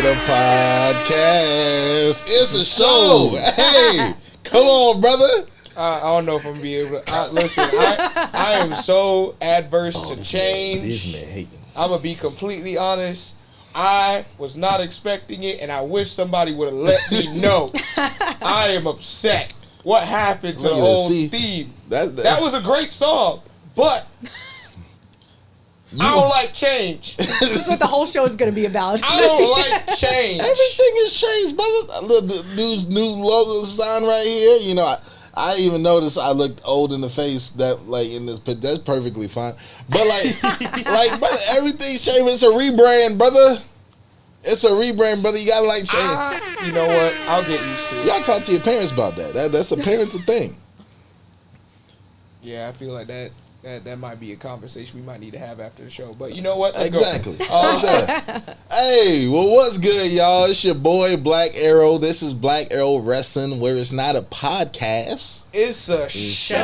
a podcast. It's a show. Hey, come on, brother. I don't know if I'm gonna be able to. Listen, I am so adverse to change. This man hating. I'm gonna be completely honest. I was not expecting it, and I wish somebody would have let me know. I am upset. What happened to the old theme? That was a great song, but I don't like change. This is what the whole show is going to be about. I don't like change. Everything has changed, brother. Look, the new logo sign right here. You know, I even noticed I looked old in the face. That like in this, that's perfectly fine. But like, brother, everything's changed. It's a rebrand, brother. It's a rebrand, brother. You gotta like change. You know what? I'll get used to it. Y'all talk to your parents about that. That's a parental thing. Yeah, I feel like that might be a conversation we might need to have after the show. But you know what? Let's exactly. go. Hey, well, what's good, y'all? It's your boy Black Arrow. This is Black Arrow Wrestling, where it's not a podcast. It's a show.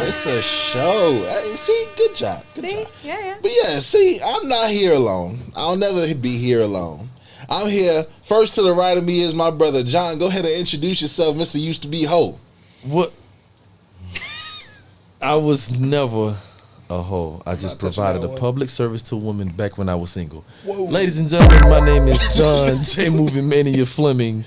It's a show. Hey, see, good job. Good job. Yeah. But yeah, see, I'm not here alone. I'll never be here alone. I'm here. First to the right of me is my brother John. Go ahead and introduce yourself, Mr. Used to Be Ho. What? I was never a hoe. I just provided a public service to women back when I was single. Whoa. Ladies and gentlemen, my name is John J. Movie Mania Fleming.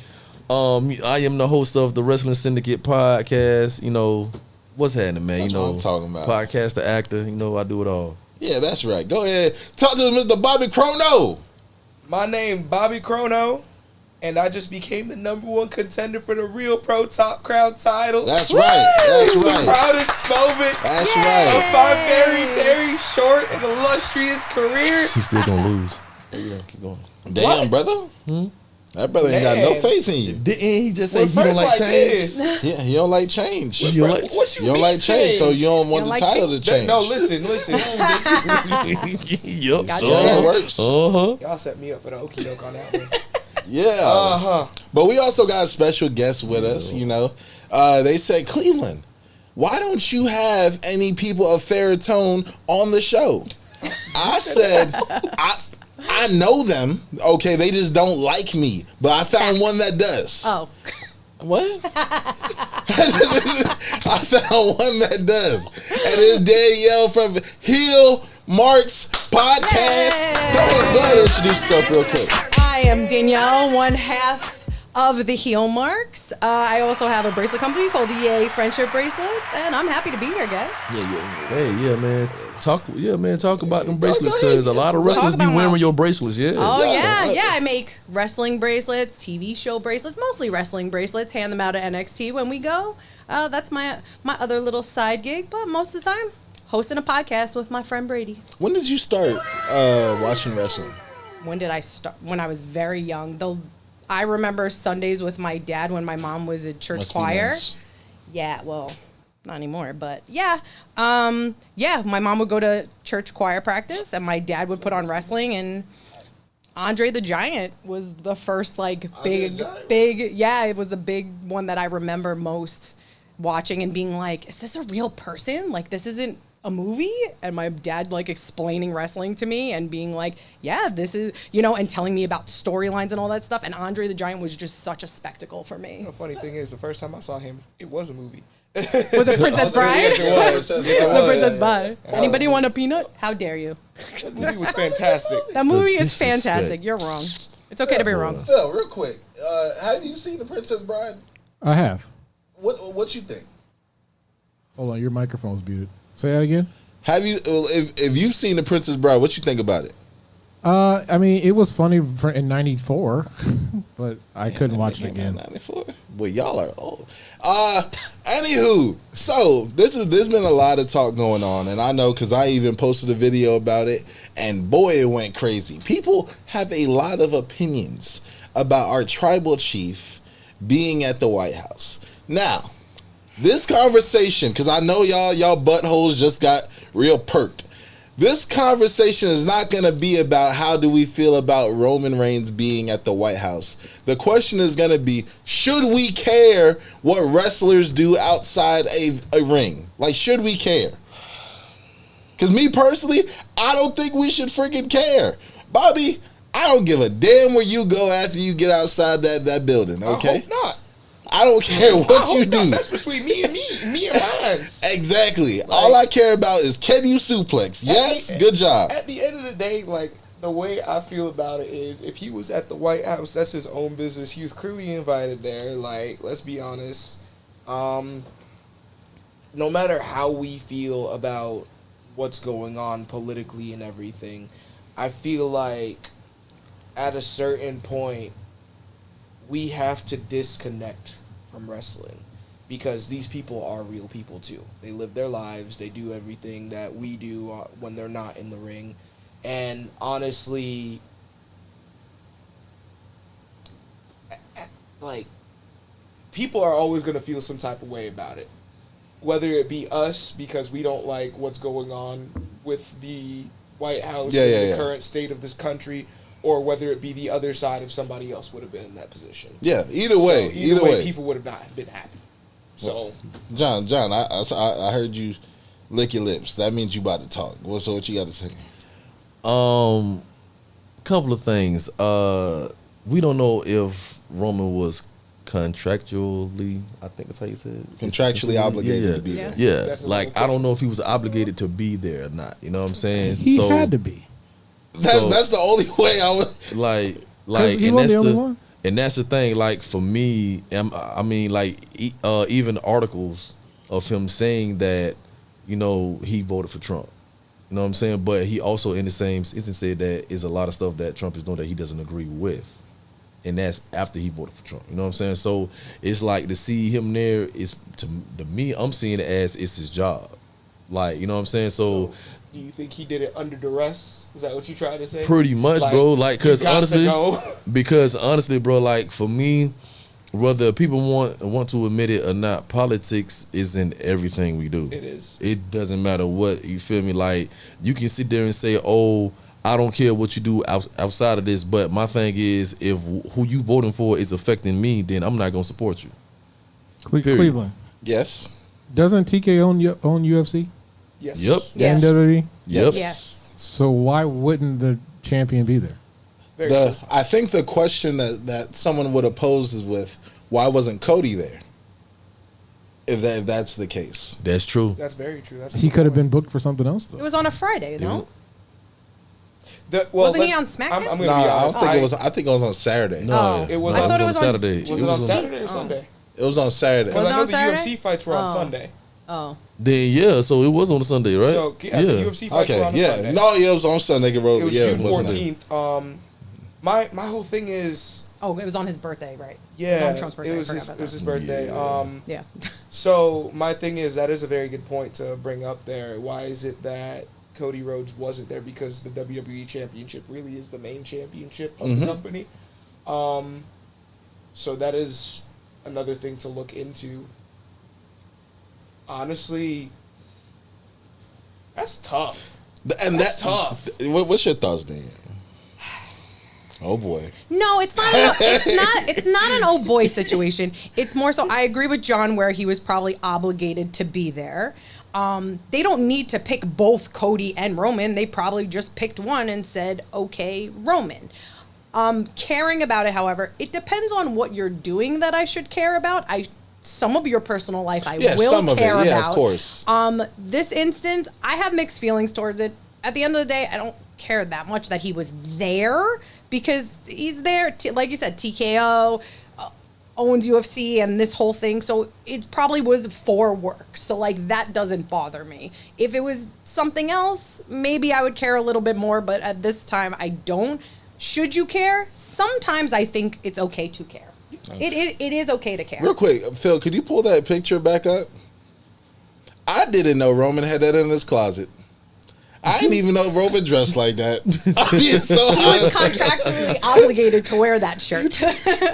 I am the host of the Wrestling Syndicate podcast. You know, what's happening, man? That's you know, what I'm talking about. Podcast, the actor. You know, I do it all. Yeah, that's right. Go ahead. Talk to us, Mr. Bobby Chrono. My name Bobby Chrono, and I just became the #1 contender for the Real Pro Top Crown title. That's right. That's It's right. the proudest moment That's of right. my very, very short and illustrious career. He's still gonna lose. Yeah, keep going. Damn, What? brother. That brother ain't got no Man. faith in you. Didn't he just say Well, he don't first like like change? this. Yeah, you don't like change. You You don't like- What you don't mean like change, so you don't want You the don't like title to change. No, listen. Yup. Gotcha. So that works. Y'all set me up for the okie doke on that one. Yeah. But we also got a special guest with us, you know. They said, Cleveland, why don't you have any people of fair tone on the show? I said, I know them. Okay, they just don't like me. But I found one that does. Oh. What? I found one that does. And it's Danielle from Heel Marks Podcast. Go ahead and introduce yourself real quick. I am Danielle, one half of the Heel Marks. I also have a bracelet company called EA Friendship Bracelets, and I'm happy to be here, guys. Hey, yeah, man. Talk about them bracelets, go ahead. because a lot of wrestlers be about wearing them. your bracelets. Yeah. Oh, Yeah. yeah. I make wrestling bracelets, TV show bracelets, mostly wrestling bracelets, hand them out at NXT when we go. That's my other little side gig, but most of the time, hosting a podcast with my friend Brady. When did you start watching wrestling? When did I start? When I was very young. I remember Sundays with my dad when my mom was at church Must be choir. nice. Yeah, well, not anymore, but yeah. My mom would go to church choir practice and my dad would put on wrestling, and Andre the Giant was the first big, it was the big one that I remember most watching and being like, is this a real person? Like, this isn't a movie? And my dad explaining wrestling to me and being like, yeah, this is, and telling me about storylines and all that stuff. And Andre the Giant was just such a spectacle for me. The funny thing is, the first time I saw him, it was a movie. Was it Princess Bride? Yes, it was. Yes, it The was. Princess Bride. Anybody want a peanut? How dare you? That movie was fantastic. That movie is disrespect. fantastic. You're wrong. It's okay to be wrong. Phil, real quick, have you seen The Princess Bride? I have. What you think? Hold on, your microphone's muted. Say that again. Have you? If you've seen The Princess Bride, what you think about it? I mean, it was funny in '94, but I couldn't watch it again. 94. Well, y'all are old. Anywho, so there's been a lot of talk going on, and I know because I even posted a video about it, and boy, it went crazy. People have a lot of opinions about our tribal chief being at the White House. Now, this conversation, because I know y'all buttholes just got real perked. This conversation is not going to be about how do we feel about Roman Reigns being at the White House. The question is going to be, should we care what wrestlers do outside a ring? Like, should we care? Because me personally, I don't think we should freaking care. Bobby, I don't give a damn where you go after you get outside that building. Okay, I hope not. I don't care what you do. That's between me and mine. Exactly. Like, all I care about is can you suplex? Yes, good job. At the end of the day, like the way I feel about it is, if he was at the White House, that's his own business. He was clearly invited there. Like, let's be honest. No matter how we feel about what's going on politically and everything, I feel like at a certain point we have to disconnect from wrestling, because these people are real people too. They live their lives. They do everything that we do when they're not in the ring. And honestly, like, people are always going to feel some type of way about it. Whether it be us because we don't like what's going on with the White House and the current state of this country, or whether it be the other side if somebody else would have been in that position. Yeah, either way, people would have not been happy. So, John, I heard you lick your lips. That means you about to talk. So what you got to say? Couple of things. We don't know if Roman was contractually, I think that's how you said it. Contractually obligated to be there. Yeah, like I don't know if he was obligated to be there or not. You know what I'm saying? He had to be. That's the only way I would. Like, he and wasn't that's the only one. And that's the thing. Like for me, I mean, like even articles of him saying that, you know, he voted for Trump. You know what I'm saying? But he also, in the same instance, said that is a lot of stuff that Trump is doing that he doesn't agree with. And that's after he voted for Trump. You know what I'm saying? So it's like to see him there is, to me, I'm seeing it as it's his job. Like, you know what I'm saying? So do you think he did it under duress? Is that what you tried to say? Pretty much, like, bro. Like, because honestly, bro, like for me, whether people want to admit it or not, politics is in everything we do. It is. It doesn't matter what, you feel me? Like, you can sit there and say, oh, I don't care what you do outside of this, but my thing is, if who you voting for is affecting me, then I'm not gonna support you. Cleveland. Yes. Doesn't TK own UFC? Yes. Yep. Yes. WWE? Yep. Yes. So why wouldn't the champion be there? I think the question that someone would have posed is with, why wasn't Cody there? If that's the case. That's true. That's very true. He could have been booked for something else, though. It was on a Friday, no? Wasn't he on SmackDown? I'm gonna be honest. I think it was on Saturday. No, it was. I thought it was on Saturday. Was it on Saturday or Sunday? It was on Saturday. Because I know on the Saturday? UFC fights were on Sunday. Oh. Then yeah, so it was on Sunday, right? So the UFC fights were on Sunday. No, it was on Sunday. It was June 14th. My whole thing is. Oh, it was on his birthday, right? Yeah, it was on Trump's birthday. It was his birthday. Yeah. So my thing is, that is a very good point to bring up there. Why is it that Cody Rhodes wasn't there? Because the WWE Championship really is the main championship of the company. So that is another thing to look into. Honestly, that's tough. And that's tough. What's your thoughts, Dan? Oh boy. No, it's not. It's not an oh boy situation. It's more so. I agree with John where he was probably obligated to be there. They don't need to pick both Cody and Roman. They probably just picked one and said, okay, Roman. Caring about it, however, it depends on what you're doing that I should care about. Some of your personal life I will care about. Yeah, of course. This instance, I have mixed feelings towards it. At the end of the day, I don't care that much that he was there because he's there, like you said, TKO, owns UFC and this whole thing, so it probably was for work. So like that doesn't bother me. If it was something else, maybe I would care a little bit more, but at this time I don't. Should you care? Sometimes I think it's okay to care. It is okay to care. Real quick, Phil, could you pull that picture back up? I didn't know Roman had that in his closet. I didn't even know Roman dressed like that. He was contractually obligated to wear that shirt.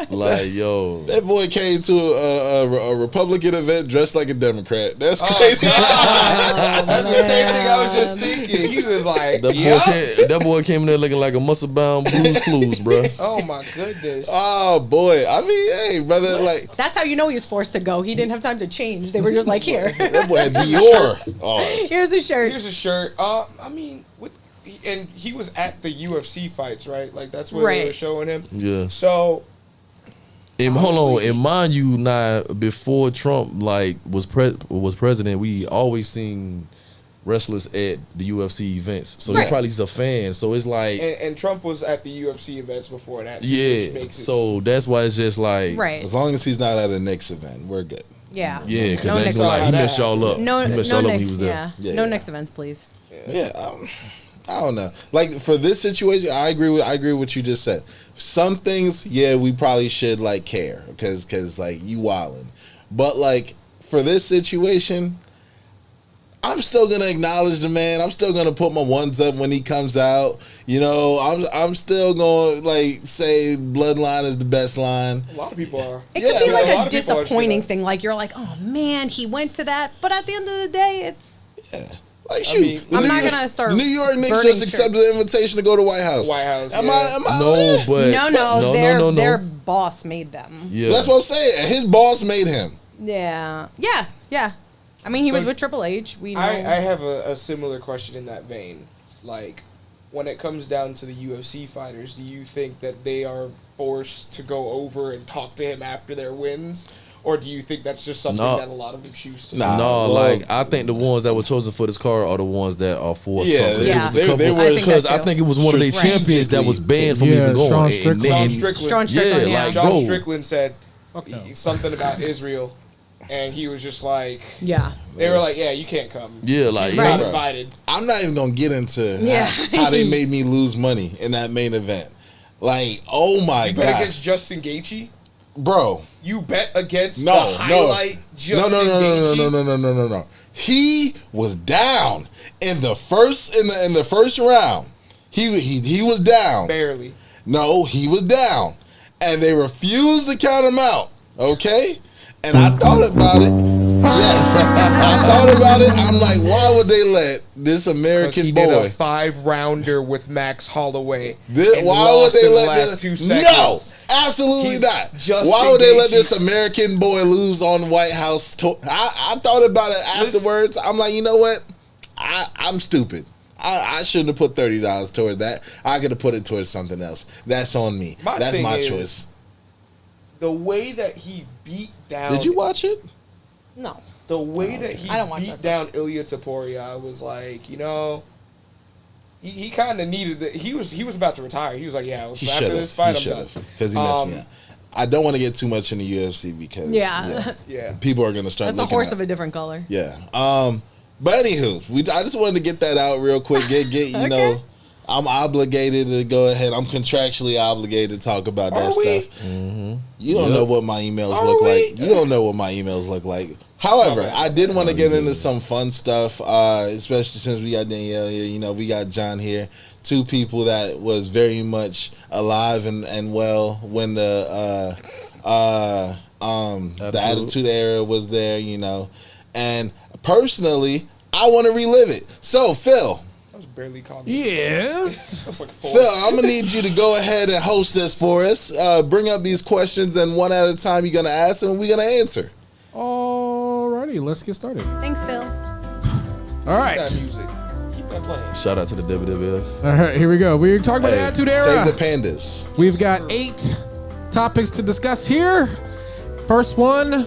Like, yo. That boy came to a Republican event dressed like a Democrat. That's crazy. That's the same thing I was just thinking. He was like, that boy came in there looking like a muscle-bound Blue's Clues, bro. Oh, my goodness. Oh, boy. I mean, hey, brother, like. That's how you know he was forced to go. He didn't have time to change. They were just like, here. That boy had Dior. Here's a shirt. Here's a shirt. I mean, he was at the UFC fights, right? Like that's where they were showing him. Yeah. So. And hold on, and mind you, now before Trump like was president, we always seen wrestlers at the UFC events, so he probably is a fan. So it's like, and Trump was at the UFC events before that. Too, which makes it so that's why it's just like, as long as he's not at a Knicks event, we're good. Yeah, because that's like he messed y'all up. He messed y'all up when he was there. No Knicks events, please. I don't know. Like for this situation, I agree with what you just said. Some things, we probably should like care because like you wildin'. But like for this situation, I'm still gonna acknowledge the man. I'm still gonna put my ones up when he comes out. You know, I'm still gonna like say Bloodline is the best line. A lot of people are. It could be like a disappointing thing. Like you're like, oh man, he went to that. But at the end of the day, it's like shoot. I'm not gonna start. New York Knicks just accepted the invitation to go to White House. Am I? No. Their boss made them. Yeah, that's what I'm saying. His boss made him. Yeah. I mean, he was with Triple H. We know. I have a similar question in that vein. Like, when it comes down to the UFC fighters, do you think that they are forced to go over and talk to him after their wins? Or do you think that's just something that a lot of them choose to do? Like, I think the ones that were chosen for this card are the ones that are for Trump. Because I think it was one of their champions that was banned from even going. Sean Strickland. Sean Strickland said something about Israel. And he was just like, they were like, you can't come. Yeah, like, you're not invited. I'm not even going to get into how they made me lose money in that main event. Like, oh my God. You bet against Justin Gaethje? Bro. You bet against the highlight Justin Gaethje? No. He was down in the first round. He was down. Barely. No, he was down. And they refused to count him out. Okay? And I thought about it. Yes. I thought about it. I'm like, why would they let this American boy. He did a 5-rounder with Max Holloway. Why would they let this? 2 seconds. No, absolutely not. Why would they let this American boy lose on White House? I thought about it afterwards. I'm like, you know what? I'm stupid. I shouldn't have put $30 toward that. I could have put it towards something else. That's on me. That's my choice. The way that he beat down. Did you watch it? No. The way that he beat down Ilia Topuria, I was like, you know, he kind of needed it. He was about to retire. He was like, after this fight, I'm done. Because he messed me up. I don't want to get too much in the UFC because people are going to start. That's a horse of a different color. Yeah. But anywho, I just wanted to get that out real quick. Get you know. I'm obligated to go ahead. I'm contractually obligated to talk about that stuff. Mm-hmm. You don't know what my emails look like. You don't know what my emails look like. However, I did want to get into some fun stuff, especially since we got Danielle here. You know, we got John here. 2 people that was very much alive and well when the Attitude Era was there. You know, and personally, I want to relive it. So, Phil. Barely called yes. Like Phil, I'm gonna need you to go ahead and host this for us. Bring up these questions, and one at a time you're gonna ask them, and we're gonna answer. Alrighty, let's get started. Thanks, Phil. All right. That music. Keep that playing. Shout out to the WWF. All right, here we go. We're talking about the Attitude Era. Save the pandas. We've got 8 topics to discuss here. First one.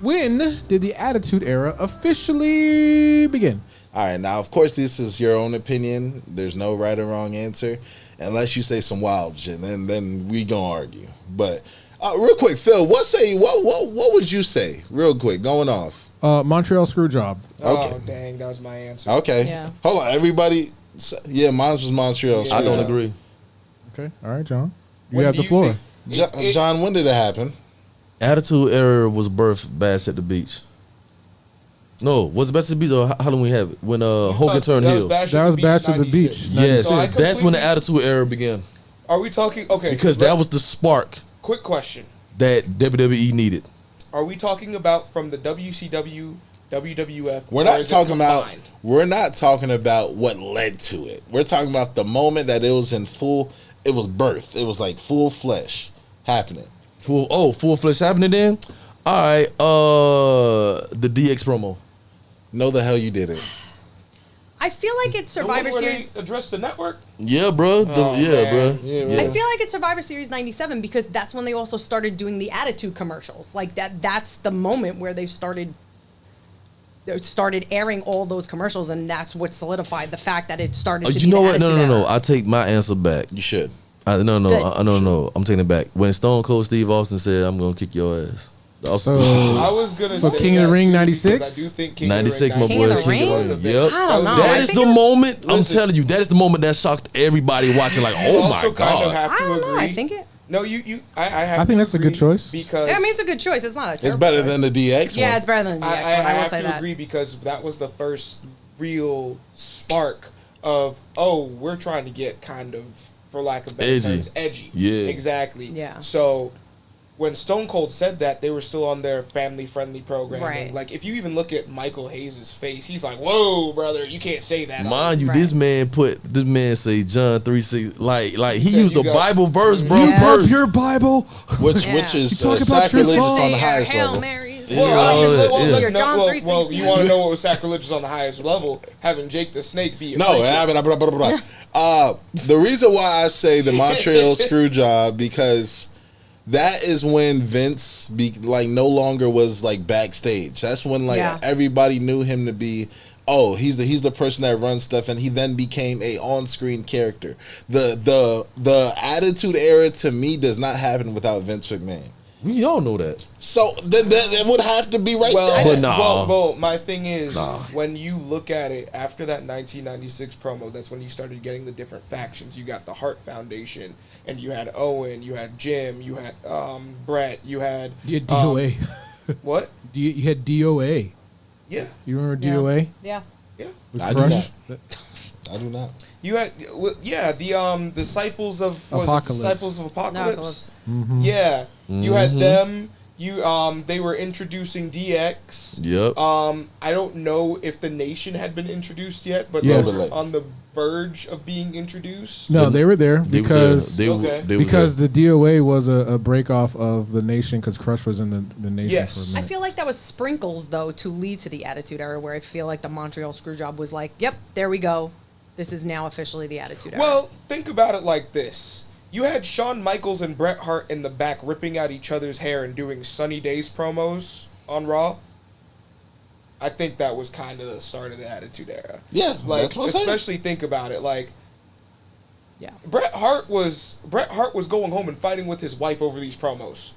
When did the Attitude Era officially begin? All right, now, of course, this is your own opinion. There's no right or wrong answer. Unless you say some wild shit, then we gonna argue. But real quick, Phil, what would you say? Real quick, going off. Montreal Screwjob. Okay. Oh, dang, that was my answer. Okay. Yeah. Hold on, everybody. Yeah, mine was Montreal Screwjob. I don't agree. Okay, all right, John. You have the floor. John, when did it happen? Attitude Era was birthed Bash at the Beach. No, was it Bash at the Beach or how do we have it? When Hogan turned heel. That was Bash at the Beach. Yes, so that's when the Attitude Era began. Are we talking? Okay. Because that was the spark. Quick question. That WWE needed. Are we talking about from the WCW, WWF? We're not talking about what led to it. We're talking about the moment that it was in full. It was birth. It was like full flesh happening. Full flesh happening then. All right. The DX promo. No, the hell you didn't. I feel like it's Survivor Series. Address the network. Yeah, bro. Oh, bro. Yeah. I feel like it's Survivor Series '97 because that's when they also started doing the Attitude commercials. Like that's the moment where they started airing all those commercials, and that's what solidified the fact that it started. To You know what? No. Era. I take my answer back. You should. No. I'm taking it back. When Stone Cold Steve Austin said, "I'm gonna kick your ass." So, I was gonna say King of the Ring too, 96? because I do think King 96, of the my Ring boy. 96 King of the was a Ring? big- Yep. I don't know. That I is think the moment. I'm Listen. telling you, that is the moment that shocked everybody watching. Like, You oh my also kind of god. have I to don't agree. know. I think it. No, you. I have. I think to that's a good agree choice. because I mean, it's a good choice. It's not a. It's Terrible better choice. than the DX Yeah, one. it's better than the I DX one. I will have say to that. agree because that was the first real spark of we're trying to get kind of, for lack of better Edgy. terms, edgy. Yeah. Exactly. Yeah. So when Stone Cold said that, they were still on their family-friendly program. Right. And, like, if you even look at Michael Hayes' face, he's like, "Whoa, brother, you can't say that." Mind you, Right. this man say John 3:6 like he Said used you the got- Bible verse, bro. Yeah. Verse. your Bible. Which Yeah. is You talk about your sacrilegious song. on the Say your highest Hail level. Marys. Yeah. Your John well, 3:16. you want to know what was sacrilegious on the highest level? Having Jake the Snake be a No, preacher. I mean, blah, blah, blah, blah. The reason why I say the Montreal Screwjob because that is when Vince no longer was like backstage. That's when Yeah. everybody knew him to be. Oh, he's the person that runs stuff, and he then became a on-screen character. The Attitude Era to me does not happen without Vince McMahon. We all know that. So that would have to be right there. But nah. Well, my thing is, when you look at it after that 1996 promo, that's when you started getting the different factions. You got the Hart Foundation, and you had Owen, you had Jim, you had Brett, you had You had DOA. what? You had DOA. Yeah, You remember Yeah. DOA? Yeah. yeah. With I do Crush? I do not. You had the Disciples of Apocalypse. Disciples of Apocalypse. Apocalypse. Yeah, you had them. You they were introducing DX. Yep. I don't know if the Nation had been introduced yet, but Yes. they were on the verge of being introduced. No, they were there They because was the DOA was a break off of the Nation because Crush was in the Nation Yes. for a I minute. feel like that was sprinkles though to lead to the Attitude Era, where I feel like the Montreal Screwjob was like, "Yep, there we go. This is now officially the Attitude Era." Well, think about it like this. You had Shawn Michaels and Bret Hart in the back ripping out each other's hair and doing Sunny Days promos on Raw. I think that was kind of the start of the Attitude Era. Yeah, Like, that's what I'm saying. especially think about it. Like, yeah. Bret Hart was going home and fighting with his wife over these promos.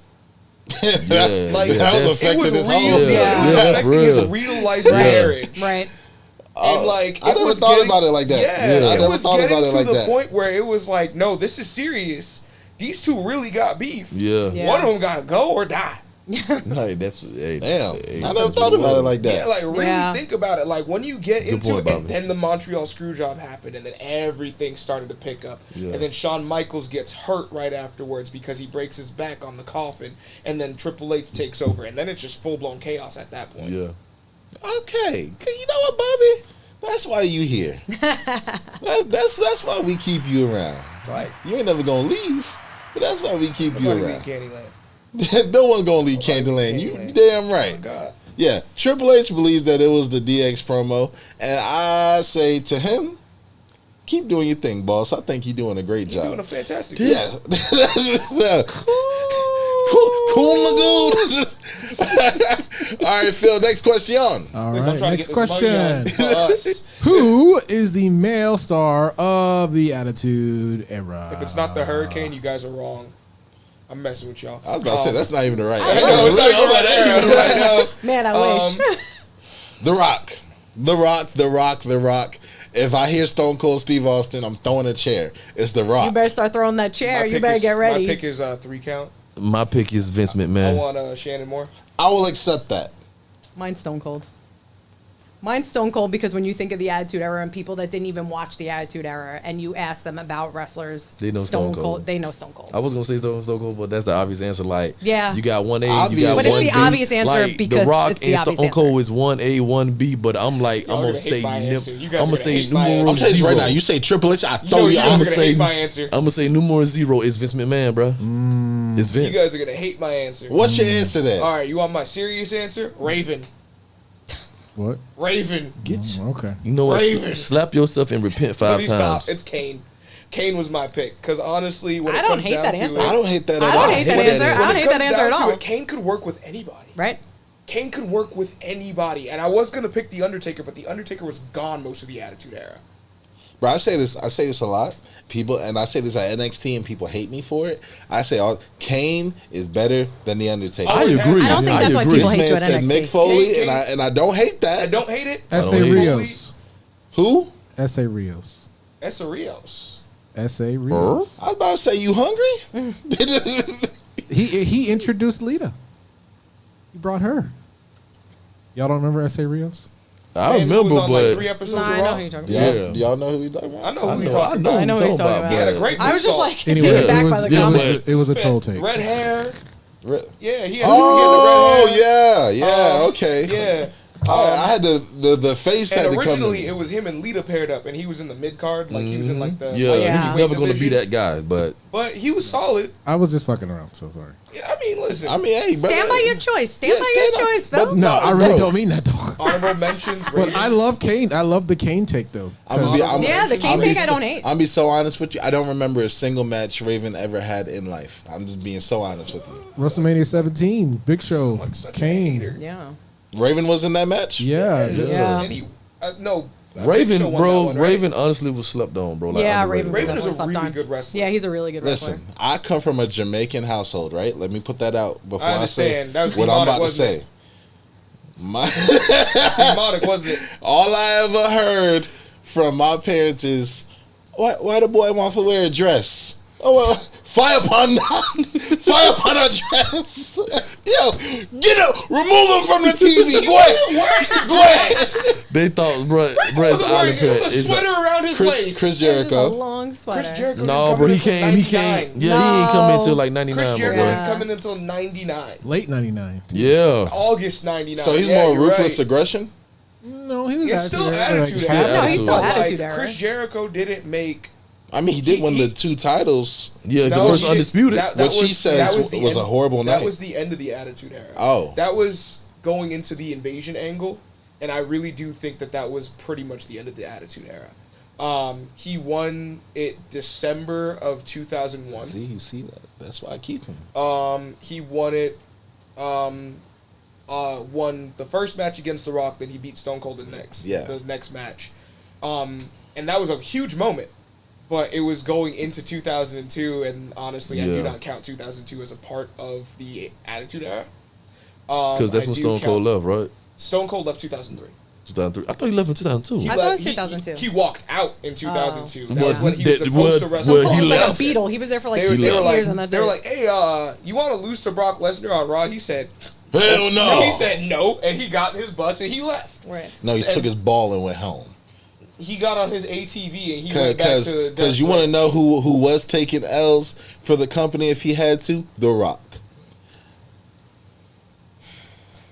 Yeah. Like, That was it was affecting his real. whole- Yeah, Yeah. it was Yeah, affecting for his real. real life Right. marriage. Right. And like, I it never was thought getting- about it like that. Yeah, I it never was thought getting about it to like the that. point where it was like, no, this is serious. These two really got beef. Yeah. Yeah. One of them got to go or die. Hey, that's Damn, I never thought about it like that. Yeah, like really Yeah. think about it. Like when you get Good into point, it, Bobby. and then the Montreal Screwjob happened, and then everything started to pick up. Yeah. And then Shawn Michaels gets hurt right afterwards because he breaks his back on the coffin, and then Triple H takes over, and then it's just full blown chaos at that point. Yeah. Okay, you know what, Bobby? That's why you here. that's why we keep you around. Right. You ain't never gonna leave, but that's why we keep you Nobody around. leave Candyland. No one's gonna leave Nobody Candyland. leave You Candyland. damn Oh right. my God. Yeah, Triple H believes that it was the DX promo, and I say to him, keep doing your thing, boss. I think you're doing a great You're job. doing a fantastic Yeah. job. Cool Lagoon. All right, Phil, next question. All Listen, I'm right, trying next to get this money on question. for us. Who is the male star of the Attitude Era? If it's not the Hurricane, you guys are wrong. I'm messing with y'all. I was about to say, that's not even the right I know, it's not even right there. I know. Man, I wish. The Rock. If I hear Stone Cold Steve Austin, I'm throwing a chair. It's The Rock. You better start throwing that chair. My You pick better is- get ready. My pick is 3 count. My pick is Vince I McMahon. want Shannon Moore. I will accept that. Mine's Stone Cold. Mine's Stone Cold because when you think of the Attitude Era and people that didn't even watch the Attitude Era and you ask them about wrestlers, They know Stone Cold. They know Stone Cold. I was gonna say Stone Cold, but that's the obvious answer. Like, Yeah. you got 1A, you Obvious. got But 1B. it's the obvious answer like, because The Rock it's the and obvious Stone Cold answer. is 1A, 1B, but I'm like, Y'all I'm are gonna gonna say, hate my answer. You guys I'm are gonna gonna say hate my numero answer. I'm telling you right zero. now, you say Triple H, I You throw know you you guys out. are I'ma gonna say- hate my answer. I'm gonna say numero 0 is Vince McMahon, bro. It's Vince. You guys are gonna hate my answer. What's your answer then? All right, you want my serious answer? Raven. What? Raven. Okay. You know what? Raven. Slap yourself and repent 5 Let me times. stop. It's Kane. Kane was my pick because honestly, when I it don't comes hate down that to answer. it, I don't hate that I at don't all. hate that When it- answer. I when don't it hate that comes answer down at to all. it, Kane could work with anybody. Right? Kane could work with anybody, and I was gonna pick the Undertaker, but the Undertaker was gone most of the Attitude Era. Bro, I say this a lot. People, and I say this at NXT, and people hate me for it. I say, Kane is better than the Undertaker. I agree. I don't think that's why agree. people This hate you man at said NXT. Mick Foley, Kane- and I don't hate that. I don't hate it. S.A. hate it. Rios. Who? S.A. Rios. Essa Rios. S.A. Rios. I was about to say, you hungry? He introduced Lita. He brought her. Y'all don't remember S.A. Rios? I Man who was remember, on like 3 but episodes Nah, of I know Raw. who you're talking Y'all, about. Yeah. y'all know who we talking about? I know who we talking about. I know who he's talking about. He had a great I was just moonsault. like Anyway, taken back by the comment. it was a troll take. Red hair. Re- Yeah, he had, Oh, he had the red hair. yeah, okay. Yeah. I had the face had And to come to originally me. it was him and Lita paired up, and he was in the mid card, like he was in like the yeah, like, Yeah. he was heavyweight never going to be division. that guy. But But he was solid. I was just fucking around, so sorry. Yeah, I mean, listen. I mean, hey, Stand by your choice. Stand by stand your up. choice, But Phil. No, I really bro. don't mean that though. honorable mentions. But Raven. I love Kane. I love the Kane take though. Yeah, the Kane take I don't hate. I'm be so honest with you. I don't remember a single match Raven ever had in life. I'm just being so honest with you. WrestleMania 17, Big Show, like such a Kane. hater. Yeah. Raven was in that match. Yeah, Yeah. And he, no. Big Raven, Show won bro, that one, right? Raven honestly was slept on, bro. Like, Yeah, underrated. Raven. Raven is a definitely really slept on. good wrestler. Yeah, he's a really good wrestler. Listen, I come from a Jamaican household, right? Let me put that out before I I say understand. That was what I'm demonic, about to wasn't say. it? My Demonic, wasn't it? all I ever heard from my parents is, why the boy want to wear a dress? Oh well, fire upon our dress. Yo, get up, remove him from the TV. Go ahead, go ahead. They thought, bro, It was a sweater around his waist. Chris It was just a Jericho. long sweater. Chris Jericho. No, didn't bro, come he in until came. He 99. came. Yeah, he ain't come No. until like 99, Chris bro. Jericho Yeah. didn't come in until 99. late 99. Yeah. August 99. So he's Yeah, more you're ruthless right. aggression. No, he was It's still attitude still era. No, he's still attitude. attitude era. Chris Jericho didn't make. I mean, he did win He- the 2 titles. Yeah, the No, first he did- undisputed. What she says was the a horrible That night. was the end of the Attitude Era. Oh. That was going into the invasion angle, and I really do think that was pretty much the end of the Attitude Era. He won it December of 2001. See, you see that? That's why I keep him. He won it. Won the first match against The Rock, then he beat Stone Cold the next match. And that was a huge moment. But it was going into 2002, and honestly, I do Yeah. not count 2002 as a part of the Attitude Era. Because that's I when do Stone Cold count- left, right? Stone Cold left 2003. 2003. I thought he left in 2002. He I thought it was left- 2002. He walked out in 2002. That Well, was when he was that- supposed to well, wrestle. well, He he was like left. a beetle. He was there for like They were, 6 they were years, like, and that's they were it. like, "Hey, you want to lose to Brock Lesnar on Raw?" He said, Hell no. and he said no, and he got in his bus and he left. Right. No, he and- took his ball and went home. He got on his ATV and he went back to Because you want to know who was taking L's for the company if he had to? The Rock.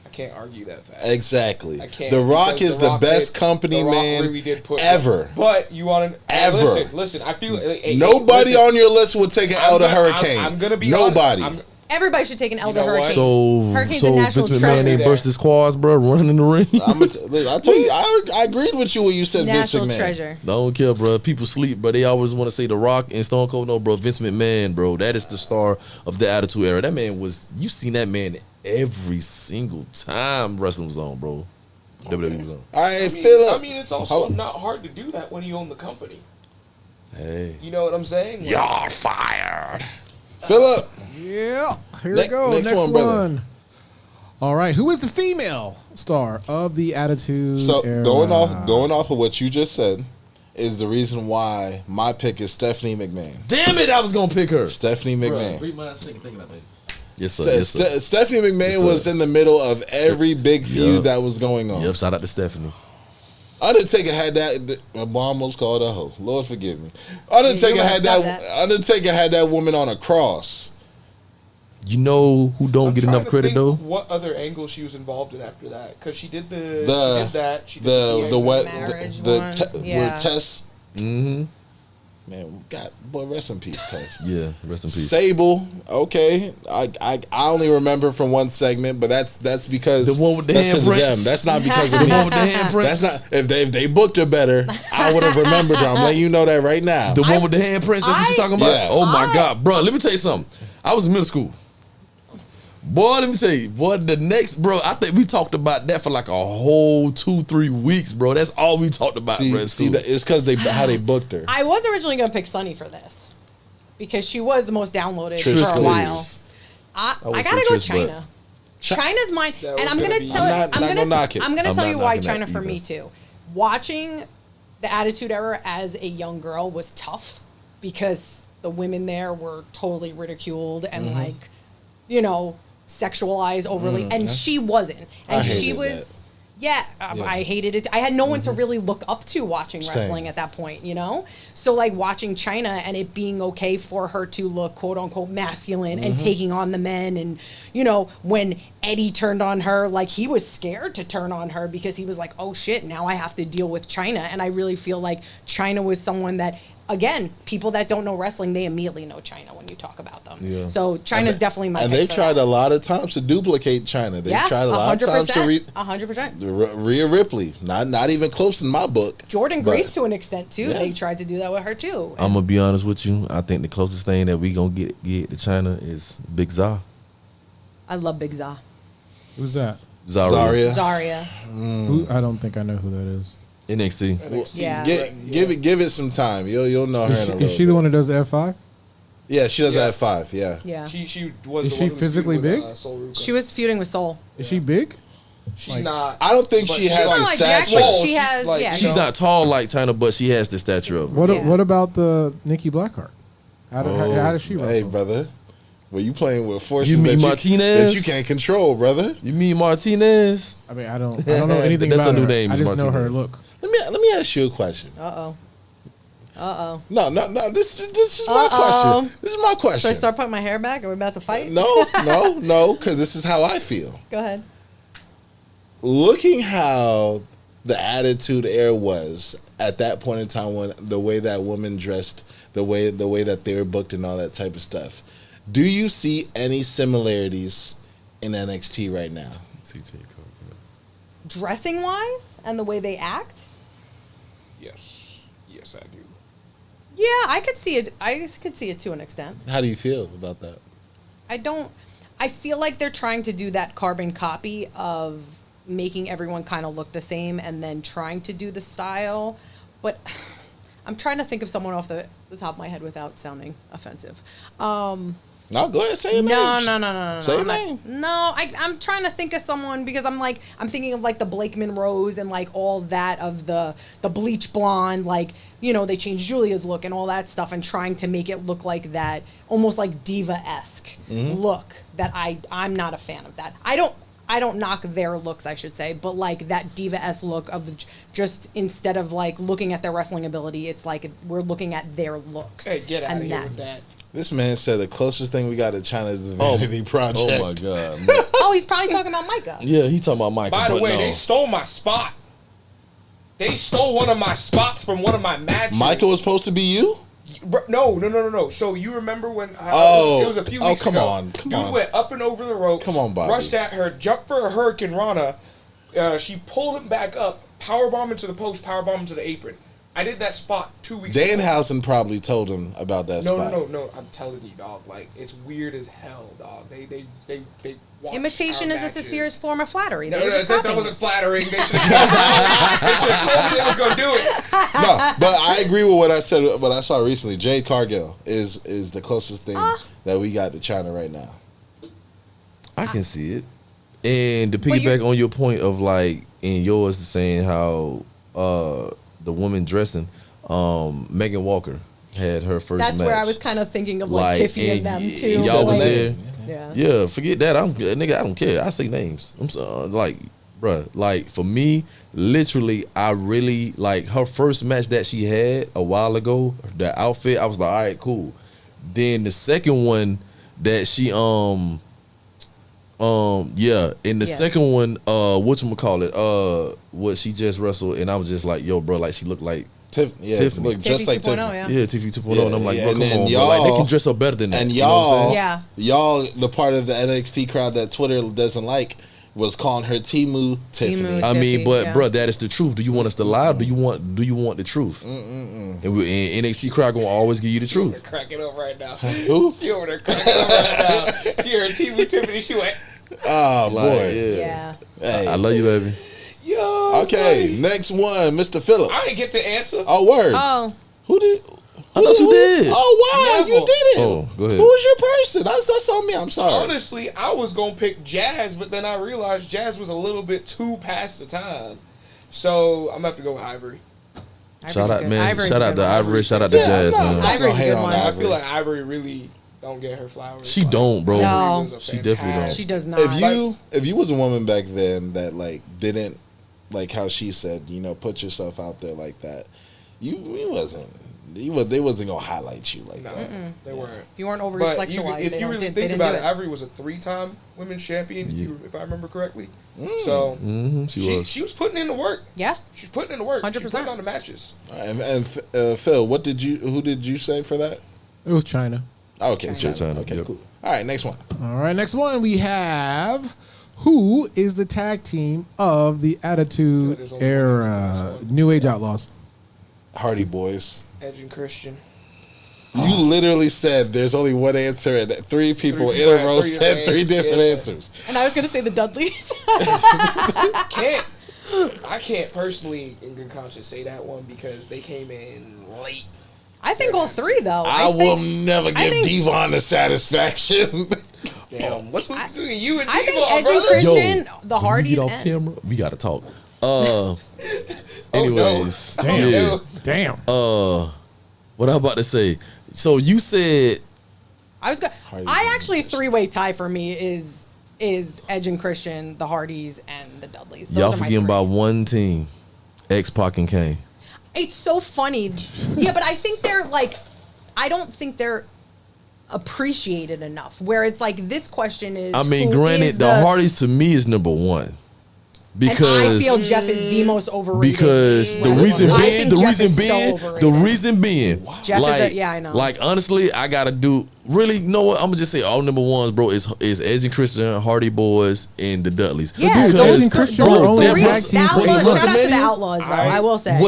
I can't argue that fact. Exactly. I can't. The Rock because is the best did- company The Rock man really did put ever. But you want to Ever. Listen. I feel Nobody on your list would take an L to Hurricane. I'm gonna be Nobody. honest. Everybody should take an L You to know what? Hurricane. So, Hurricane's a so national Vince McMahon treasure ain't there. burst his quads, bro, running in the ring. Listen, I told you, I agreed with you when you said National Vince McMahon. treasure. I don't care, bro. People sleep, but they always want to say The Rock and Stone Cold. No, bro. Vince McMahon, bro. That is the star of the Attitude Era. That man was. You seen that man every single time wrestling was on, bro. WWE was on. All right, I Philip. mean, it's also not hard to do that when you own the company. Hey, You know what I'm saying? you're fired. Philip. Yeah, here Ne- we go. next Next one, brother. All right, who is the female star of the Attitude So Era? going off of what you just said is the reason why my pick is Stephanie McMahon. Damn it! I was gonna pick her. Stephanie McMahon. Read my thinking that thing. Yes, sir. Yes, sir. Stephanie McMahon Yes, sir. was in the middle of every big feud Yup. that was going on. Yep. Shout out to Stephanie. Undertaker had that. My mom almost called her a hoe. Lord forgive me. Undertaker Yeah, you had better that, stop Undertaker had that woman on a cross. You know who don't I'm get trying enough to credit think though? What other angle she was involved in after that? Because she did she did The that. She did the DX. what Marriage the one. where Yeah. Tess Mm-hmm. Man, boy, rest in peace, Tess. Yeah, rest in peace. Sable, okay. I only remember from one segment, but that's because the one with the that's 'cause of handprints. them. That's not because of The me. one with the handprints. That's not if they booked her better, I would have remembered her. I'm letting you know that right now. The one with the handprints. That's what you talking about. Yeah. Oh my God, bro. Let me tell you something. I was in middle school. Boy, let me tell you, boy, I think we talked about that for like a whole 2-3 weeks, bro. That's all we talked about. See, it's because how they booked her. I was originally going to pick Sunny for this because she was the most downloaded Trish for a Clears. while. I would gotta say go Trish, China. China's mine, That and was I'm gonna gonna be- tell. I'm not gonna knock it. I'm gonna I'm tell not you why knocking that China for either. me too. Watching the Attitude Era as a young girl was tough because the women there were totally ridiculed and Mm-hmm. like, sexualized overly, and she wasn't, and I she hated was. Yeah, I hated it. I had no one to really look up to watching Same. wrestling at that point, So like watching China and it being okay for her to look quote unquote masculine and taking on the men, and when Eddie turned on her, like he was scared to turn on her because he was like, oh shit, now I have to deal with China. And I really feel like China was someone that, again, people that don't know wrestling, they immediately know China when you talk about them. Yeah. So China's definitely my And pick they've for tried that. a lot of times to duplicate China. They've tried a lot of times to 100%. Rhea Ripley. Not even close in my book. Jordan but- Grace to an extent too. Yeah. They tried to do that with her too. I'm gonna be honest with you. I think the closest thing that we gonna get to China is Big Za. I love Big Za. Who's that? Zaria. Zarya. Who? I don't think I know who that is. NXT. NXT, Yeah. Give it some time. You'll know her. Is in a she, little is she the bit. one that does the F5? Yeah, she does Yeah. have 5. Yeah. Yeah. She was. Is the she one who was physically feuding with, big? Sol Ruca. She was feuding with Soul. Is she big? She like- not. I don't think but she has She's the not like Jack, stature. but she has, Like, yeah. you She's know. not tall like China, but she has the stature of her. What Yeah. What about the Nikki Blackheart? How does she wrestle? Hey, brother. Well, you playing with forces You mean that Martinez? that you can't control, brother. You mean Martinez? I mean, I don't know anything That's about a new her. name, I is just know her Martinez. look. Let me ask you a question. Uh-oh. No. This is my Uh-oh. question. This is my Should I question. start putting my hair back? Are we about to fight? No, because this is how I feel. Go ahead. Looking how the Attitude Era was at that point in time, when the way that women dressed, the way that they were booked, and all that type of stuff. Do you see any similarities in NXT right now? Dressing wise and the way they act? Yes, I do. Yeah, I could see it. I could see it to an extent. How do you feel about that? I feel like they're trying to do that carbon copy of making everyone kind of look the same and then trying to do the style. But I'm trying to think of someone off the top of my head without sounding offensive. No, go ahead, say your No. name. Say your I'm not- name. No, I'm trying to think of someone because I'm thinking of like the Blake Monroes and like all that of the bleach blonde, like, they changed Julia's look and all that stuff and trying to make it look like that, almost like diva-esque look that I'm not a fan of that. I don't knock their looks, I should say, but like that diva-esque look of just instead of like looking at their wrestling ability, it's like we're looking at their looks. Hey, get out of and here that's with that. This man said the closest thing we got to China is the Vanity Project. Oh my God. man. Oh, he's probably talking about Micah. Yeah, he talking about Michael. By the but way, no. they stole my spot. They stole one of my spots from one of my matches. Michael was supposed to be you? No. So you remember when it was a few weeks come ago. on. Dude went up and over the ropes. Come on, Bobby. Rushed at her, jumped for a Hurricane Rana. She pulled him back up, powerbomb into the post, powerbomb into the apron. I did that spot 2 weeks ago. Danhausen probably told him about that spot. No. I'm telling you, dog. Like, it's weird as hell, dog. They watch Imitation our is a matches. serious form of flattery. No, They were just that copying wasn't it. flattering. They should have told me I was gonna do it. No, but I agree with what I said. What I saw recently, Jade Cargill is the closest thing that we got to China right now. I can see it. And to But you- piggyback on your point of like in yours saying how the woman dressing, Megan Walker had her first That's match. where I was kind of thinking of like Tiffy and them too. Y'all So, was like, there. Yeah. Yeah, forget that. Nigga, I don't care. I say names. I'm so, like, bruh, like for me, literally, I really like her first match that she had a while ago. The outfit, I was like, all right, cool. Then the second one that she yeah, in the Yes. second one, whatchamacallit, what she just wrestled, and I was just like, yo, bro, like she looked like Tiffany. Look just like Tiffany. Yeah, Tiffany 2.0. And I'm like, Yeah, bro, and come then on, bro. y'all- Like, they can dress up better than that. And you know what I'm y'all, saying? Yeah. y'all, the part of the NXT crowd that Twitter doesn't like was calling her Timu Tiffany. Timu. I mean, Tiffy, but yeah. bro, that is the truth. Do you want us to lie? Or do you want the truth? And NXT crowd gonna always give you the You're truth. cracking up right now. Who? You over there cracking up right now. She heard TV Tiffany. She went, Oh Like, boy. Yeah. Hey. I love you, baby. yo. Okay, buddy. next one, Mr. Phillip. I didn't get to answer. Oh word. Oh. Who did? I thought you did. Oh wow, Neville. you did it. Oh, go ahead. Who was your person? That's on me. I'm sorry. Honestly, I was gonna pick Jazz, but then I realized Jazz was a little bit too past the time. So I'm gonna have to go with Ivory. Shout out, man. Ivory's Shout a out good to one. Ivory. Shout out to Yeah, Jazz, I'm man. not Ivory's gonna a hate good on one. I Ivory. feel like Ivory really don't get her flowers. She Like, don't, bro. No. Ivory was a She definitely don't. fantastic- She does not. If you was a woman back then that like didn't like how she said, you know, put yourself out there like that, they wasn't gonna highlight you like No, that. they weren't. If you weren't overly But sexualized, if they you don't- really they think didn't about do it, Ivory was a 3-time women's champion, if I remember correctly. So She was. she was putting in the work. Yeah. She's putting in the work. She's 100%. putting on the matches. And Phil, who did you say for that? It was China. Okay, it's China. China. Okay, Yep. cool. All right, next one. All right, next one we have. Who is the tag team of the Attitude there's only one answer for Era? this one. New Age Outlaws. Hardy Boys. Edge and Christian. You literally said there's only one answer, and three people in people a had row three said three names, different yeah. answers. And I was gonna say the Dudleys. I can't personally, in good conscience, say that one because they came in late. I think all three though. I will think- never I give think- Devon the satisfaction. Damn, what's between you and I think Devon, Edge and brother? Christian, the Can we Hardys, get off and camera? We gotta talk. no. Anyways, Damn. yeah. No. Damn. What I'm about to say. So you said I was going. Hardys I and actually three-way tie for me is Edge and Christian, the Hardys, and the Dudleys. Those y'all are my forgetting three. about one team, X-Pac and Kane. It's so funny. Yeah, but I think they're like, I don't think they're appreciated enough. Where it's like this question is. I mean, who granted, is the Hardys to me is number one because and I feel Jeff is the most overrated. because the one. reason I being, think the Jeff reason is so being, overrated. the reason being, Jeff is like, a- yeah, I know. Like honestly, I gotta do really. You know what? I'm gonna just say all number ones, bro. Is Edge and Christian, Hardy Boys, and the Dudleys. Yeah, Because those Edge and Christian those were only three- a tag team the for 8 Outlaws, months. shout out to the WrestleMania? Outlaws, though. I will say.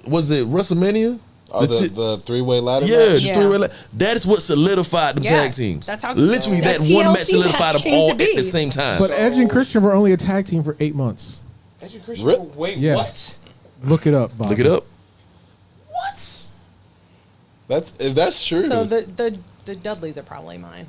Was it WrestleMania? Oh, The the three-way ladder Yeah, match? the Yeah. three-way that is what solidified them Yeah, tag teams. that's how- literally that that one TLC match solidified match them came all to at be. the same time. But Edge and Christian were only a tag team for 8 months. Edge and Christian. Rip. Wait, Yes. Look it up, Bob. Look it up. what? That's if that's true. So the Dudleys are probably mine.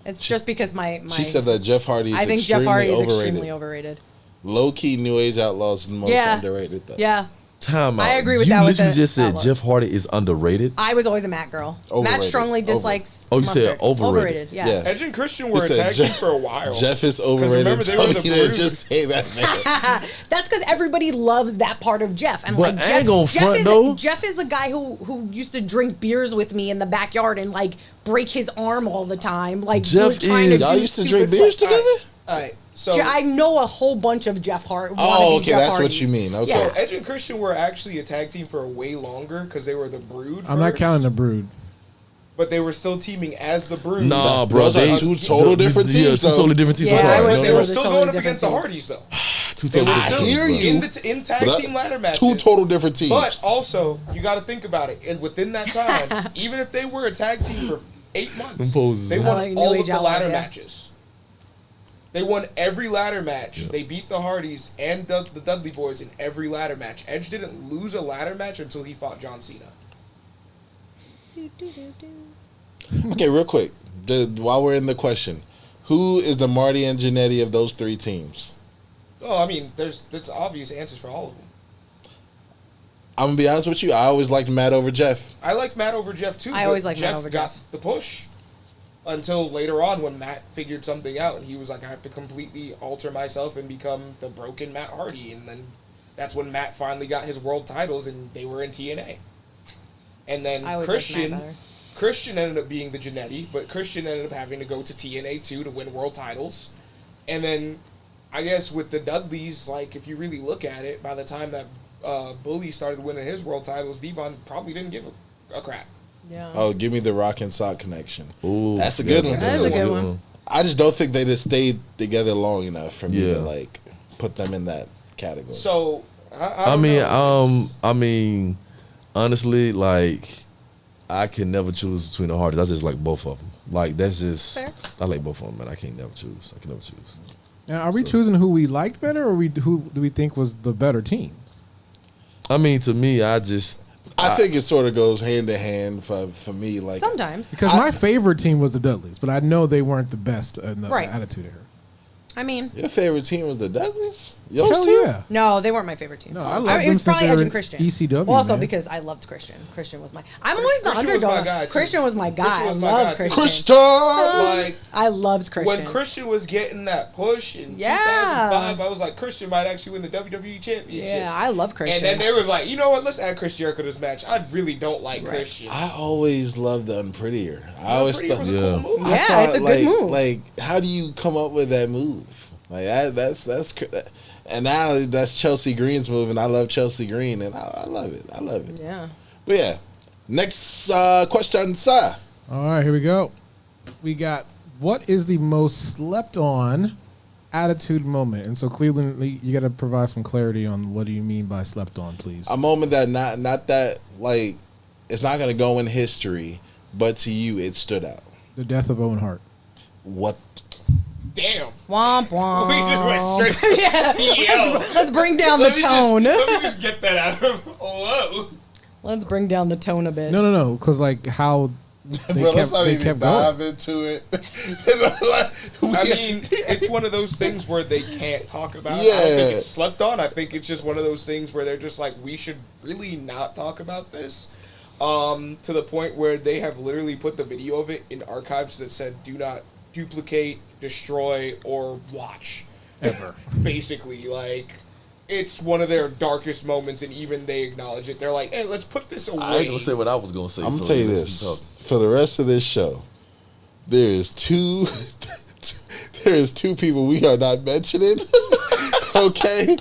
It's just because my she said that Jeff Hardy is I think Jeff extremely Hardy is overrated. extremely overrated. Low-key New Age Outlaws is the most Yeah. underrated though. Yeah. Time out. I agree with you that with literally the just said Outlaws. Jeff Hardy is underrated. I was always a Matt girl. Overrated. Matt strongly Over- dislikes. Oh, you said mustard. overrated. Yeah. Yeah. Edge and Christian He were a said tag team for a while. Jeff is 'Cause overrated. remember, they Tell were me the you didn't Brood. just say that, man. That's because everybody loves that part of Jeff. And But like I ain't gonna Jeff front, is though. Jeff is the guy who used to drink beers with me in the backyard and like break his arm all the time. Like Jeff trying to is- do Y'all used to stupid drink beers flips. together? All right, so I know a whole bunch of Jeff Hart. Oh, wannabe okay, Jeff that's what Hardys. you mean. Okay. Yeah. So Edge and Christian were actually a tag team for way longer because they were the Brood. I'm not first, counting the Brood. but they were still teaming as the Brood. Nah, That- bro. those are two total different Yeah, teams, two though. totally different teams. Yeah, I'm I sorry. would But No, they say were those are still totally going up different against the teams. Hardys though. two They totally were different still hear teams, you. in tag But team ladder matches. Two total different teams. But also, you got to think about it. And within that time, even if they were a tag team for 8 months, Imposes. they I won like New all of Age the Outlaws, ladder yeah. matches. They won every ladder match. They beat the Hardys and the Dudley Boys in every ladder match. Edge didn't lose a ladder match until he fought John Cena. Okay, real quick. While we're in the question, who is the Marty and Jannetty of those three teams? Oh, I mean, there's obvious answers for all of them. I'm gonna be honest with you. I always liked Matt over Jeff. I like Matt over Jeff too. I but always liked Matt Jeff over got Jeff. the push until later on when Matt figured something out and he was like, I have to completely alter myself and become the broken Matt Hardy. And then that's when Matt finally got his world titles and they were in TNA. And then I always liked Matt better. Christian ended up being the Jannetty, but Christian ended up having to go to TNA too to win world titles. And then I guess with the Dudleys, like if you really look at it, by the time that Bully started winning his world titles, Devon probably didn't give a crap. Yeah. Oh, give me the Rock and Sock connection. Ooh, That's a good one. That is a good one. I just don't think they just stayed together long enough for me to like put them in that category. So I mean, honestly, like I can never choose between the Hardys. I just like both of them. Like that's just Fair. I like both of them, man. I can never choose. Now, are we choosing who we liked better, or who do we think was the better team? I mean, to me, I think it sort of goes hand in hand for me. Like Sometimes. Because my favorite team was the Dudleys, but I know they weren't the best in the Right. Attitude Era. I mean, your favorite team was the Douglas? Yours Hell too? yeah. no, they weren't my favorite team. No, I loved it them was since probably they Edge were and Christian. ECW, Well, also man. because I loved Christian. Christian was my. I'm always the Christian was my underdog. guy, too. Christian was my guy. Christian was I my love guy, too. Christian. Like I loved Christian. when Christian was getting that push in Yeah. 2005, I was like, Christian might actually win the WWE Championship. Yeah, I love Christian. And then they was like, you know what? Let's add Chris Jericho to this match. I really don't like Christian. I always loved the Unprettier. I always Pretty thought, was a cool move. I Yeah, thought, it's a like, good move. Like, how do you come up with that move? Like that's and now that's Chelsea Green's move, and I love Chelsea Green, and I love it. I love it. Yeah. But yeah, next question, sir. All right, here we go. We got, what is the most slept on Attitude moment? And so, Cleveland, you got to provide some clarity on what do you mean by slept on, please. A moment that not that like it's not gonna go in history, but to you it stood out. The death of Owen Hart. What? Damn. Womp womp. We just went straight. Yeah. Let's bring down the Let me tone. let me just get that out of. Whoa. Let's bring down the tone a bit. No, because like how they Bro, let's not they even kept dive going. into it. I mean, it's one of those things where they can't talk about it. I Yeah. don't think it's slept on. I think it's just one of those things where they're just like, we should really not talk about this. To the point where they have literally put the video of it in archives that said, do not duplicate, destroy, or watch. Ever. Basically, like, it's one of their darkest moments, and even they acknowledge it. They're like, hey, let's put this away. I ain't gonna say what I was gonna say. I'm so gonna tell you let's this: keep talking. for the rest of this show, there is two people we are not mentioning. Okay,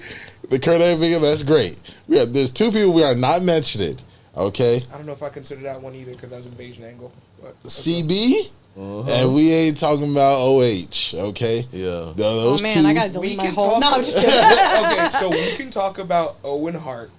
the Kurt Angle, that's great. There's two people we are not mentioning. Okay, I don't know if I consider that one either because that's Invasion Angle. But CB, and we ain't talking about OH. Okay, Yeah. Those Oh man, two, I gotta delete my can whole. talk No, I'm just kidding. okay, so we can talk about Owen Hart,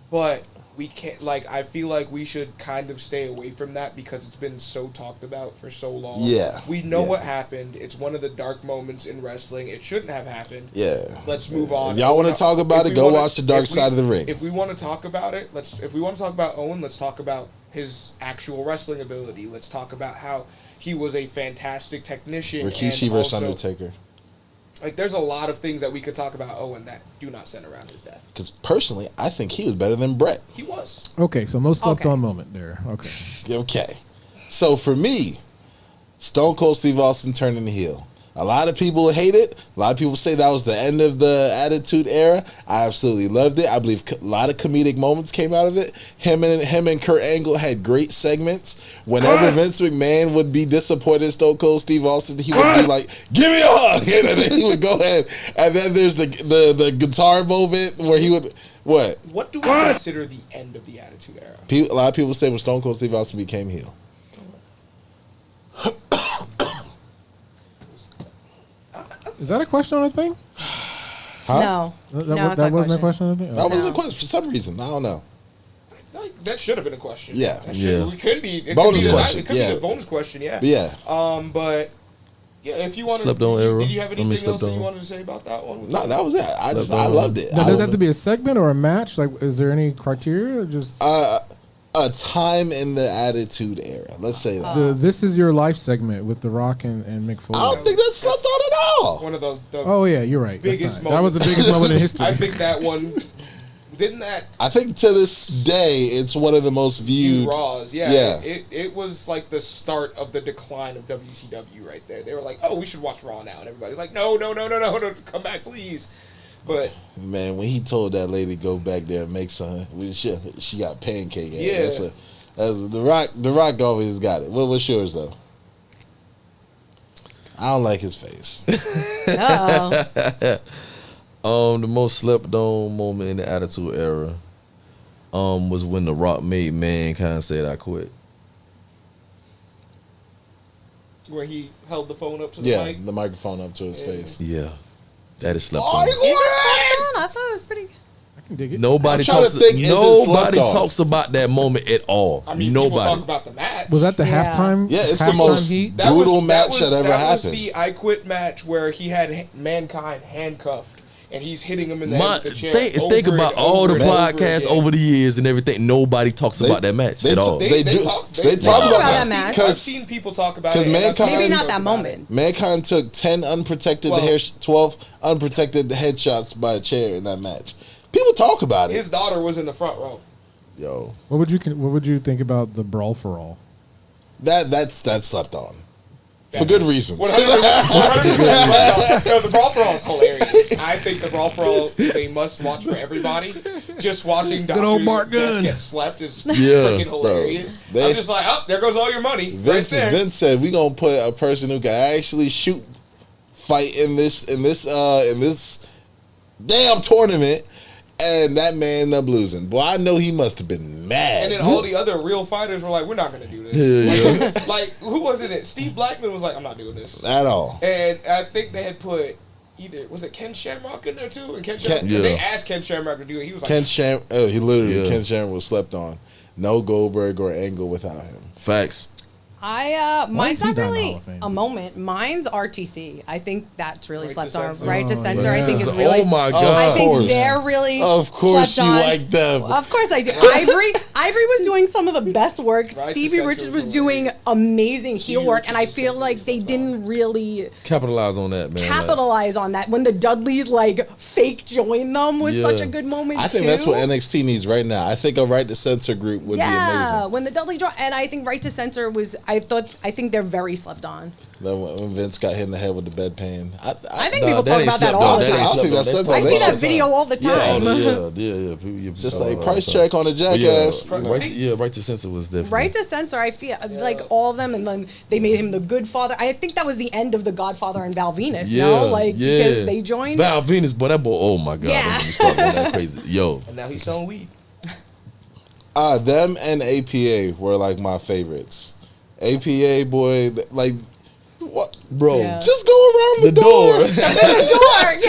but we can't. Like, I feel like we should kind of stay away from that because it's been so talked about for so long. Yeah, we know yeah. what happened. It's one of the dark moments in wrestling. It shouldn't have happened. Yeah. Let's move on. If y'all want to talk about If it, we go wanna- watch the Dark if we- Side of the Ring. If we want to talk about it, if we want to talk about Owen, let's talk about his actual wrestling ability. Let's talk about how he was a fantastic technician. Rikishi and versus also- Undertaker. Like, there's a lot of things that we could talk about Owen that do not center around his death. Because personally, I think he was better than Brett. He was. Okay, so most slept Okay. on moment there. Okay. Okay. So for me, Stone Cold Steve Austin turning heel. A lot of people hate it. A lot of people say that was the end of the Attitude Era. I absolutely loved it. I believe a lot of comedic moments came out of it. Him and Kurt Angle had great segments. Whenever Vince McMahon would be disappointed in Stone Cold Steve Austin, he would be like, "Give me a hug," and then he would go ahead. And then there's the guitar moment where he would what? What do we consider the end of the Attitude Era? A lot of people say when Stone Cold Steve Austin became heel. Is that a question on the thing? No. That, No, it's that not wasn't a question. question on the thing? That wasn't a No. question for some reason. I don't know. That should have been a question. Yeah. That Yeah. We could be. It Bonus could be question, It could yeah. be the bonus question, yeah. But yeah. But yeah, if you want to, Slept on era. did you have Let me anything else slept that you on. wanted to say about that one? No, that was it. I loved it. Now, I does that have loved to be a segment or a match? Like, is there any criteria? Or just a time in the Attitude Era. Let's say that. the "This Is Your Life" segment with The Rock and Mick Foley. I don't think that's slept on at all. One of the Oh yeah, you're right. That's biggest not- that was the biggest moment in history. I think that one didn't that I think to this day, it's one of the most viewed. Raws. Yeah, Yeah. It was like the start of the decline of WCW right there. They were like, oh, we should watch Raw now, and everybody's like, no, come back, please. But Man, when he told that lady go back there and make some, when she got pancake. Yeah. That's the Rock. The Rock always got it. What's yours though? I don't like his face. The most slept on moment in the Attitude Era was when The Rock made Mankind said I quit. Where he held the phone up to the mic. The microphone up to his face. Yeah. That is slept Oh, on. Is it slept on? I thought it was pretty. I can dig it. Nobody I'm trying talks. to think, is it slept on? Talks about that moment at all. I mean, nobody. people talk about the match. Was that the Yeah. halftime? Yeah, it's the halftime most heat? brutal match that ever That was happened. the I Quit match where he had Mankind handcuffed and he's hitting him in the head with the chair. Think about all the podcasts over the years and everything. Nobody talks about that match at all. They talk about that match. I've seen people talk about it. Mankind- Maybe not that moment. Mankind took 10 unprotected 12 unprotected headshots by a chair in that match. People talk about it. His daughter was in the front row. Yo, What would you think about the Brawl for All? That's slept on. For good reasons. 100%. No, the Brawl for All is hilarious. I think the Brawl for All is a must-watch for everybody. Just watching Dr. old Bart Gunn. get slept is freaking hilarious. Bro. I'm just like, oh, there goes all your money. Vince, right there. Vince said we gonna put a person who can actually fight in this damn tournament, and that man ended up losing. Boy, I know he must have been mad. And then all the other real fighters were like, we're not going to do this. Yeah, like, who was it? Steve Blackman was like, I'm not doing this. At all. And I think they had put was it Ken Shamrock in there too? And Ken Shamrock, Yeah. they asked Ken Shamrock to do it. He was like, Ken Shamrock was slept on. No Goldberg or Angle without him. facts. Mine's is he not not in the really Hall of Fame? a moment. Mine's RTC. I think that's really Right to slept on. Censor. Right to Oh, Censor. yeah. I think is really. Oh my Of god. I think course. they're really. Of course slept you on. like them. Of course I do. Ivory was doing some of the best work. Right to Stevie Censor Richards was was doing hilarious. amazing heel Stevie work, and I Richards was feel like they definitely didn't really Capitalize on that, man. capitalize on that. When the Dudleys like fake joined them was Yeah. such a good moment. I think too. that's what NXT needs right now. I think a Right to Censor group would be amazing. When the Dudley draw, and I think Right to Censor was. I think they're very slept on. Then when Vince got hit in the head with the bedpan. I think Nah, people that talk ain't about that slept all on. the That ain't time. I don't think slept that's on. slept I on. see They that should- video all the time. Yeah. Just like price check on a jackass. you know. Right to Censor was definitely. Right to Censor, I feel like all of them, and then they made him the good father. I think that was the end of the Godfather and Val Venus, because they joined. Val Venus, but that boy, oh my god, Yeah. don't get me started on that crazy. Yo, and now he's selling weed. Them and APA were like my favorites. APA boy, like what? bro, Yeah. Just go around the door. The door, yeah,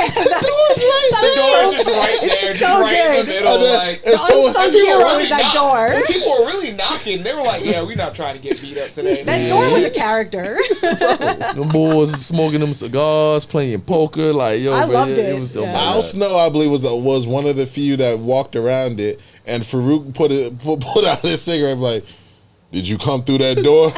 The door's right The there. door is just right there, just so right in the good. middle. And then- Like, and so- unsung and people hero were is that knock- door. and people were really knocking. They were like, yeah, we're not trying to get beat up today. That door was a character. them boys smoking them cigars, playing poker, like yo, I man, loved it. was oh Yeah. my Al God. Snow, I believe, was one of the few that walked around it, and Farouk put out his cigarette like, "Did you come through that door?"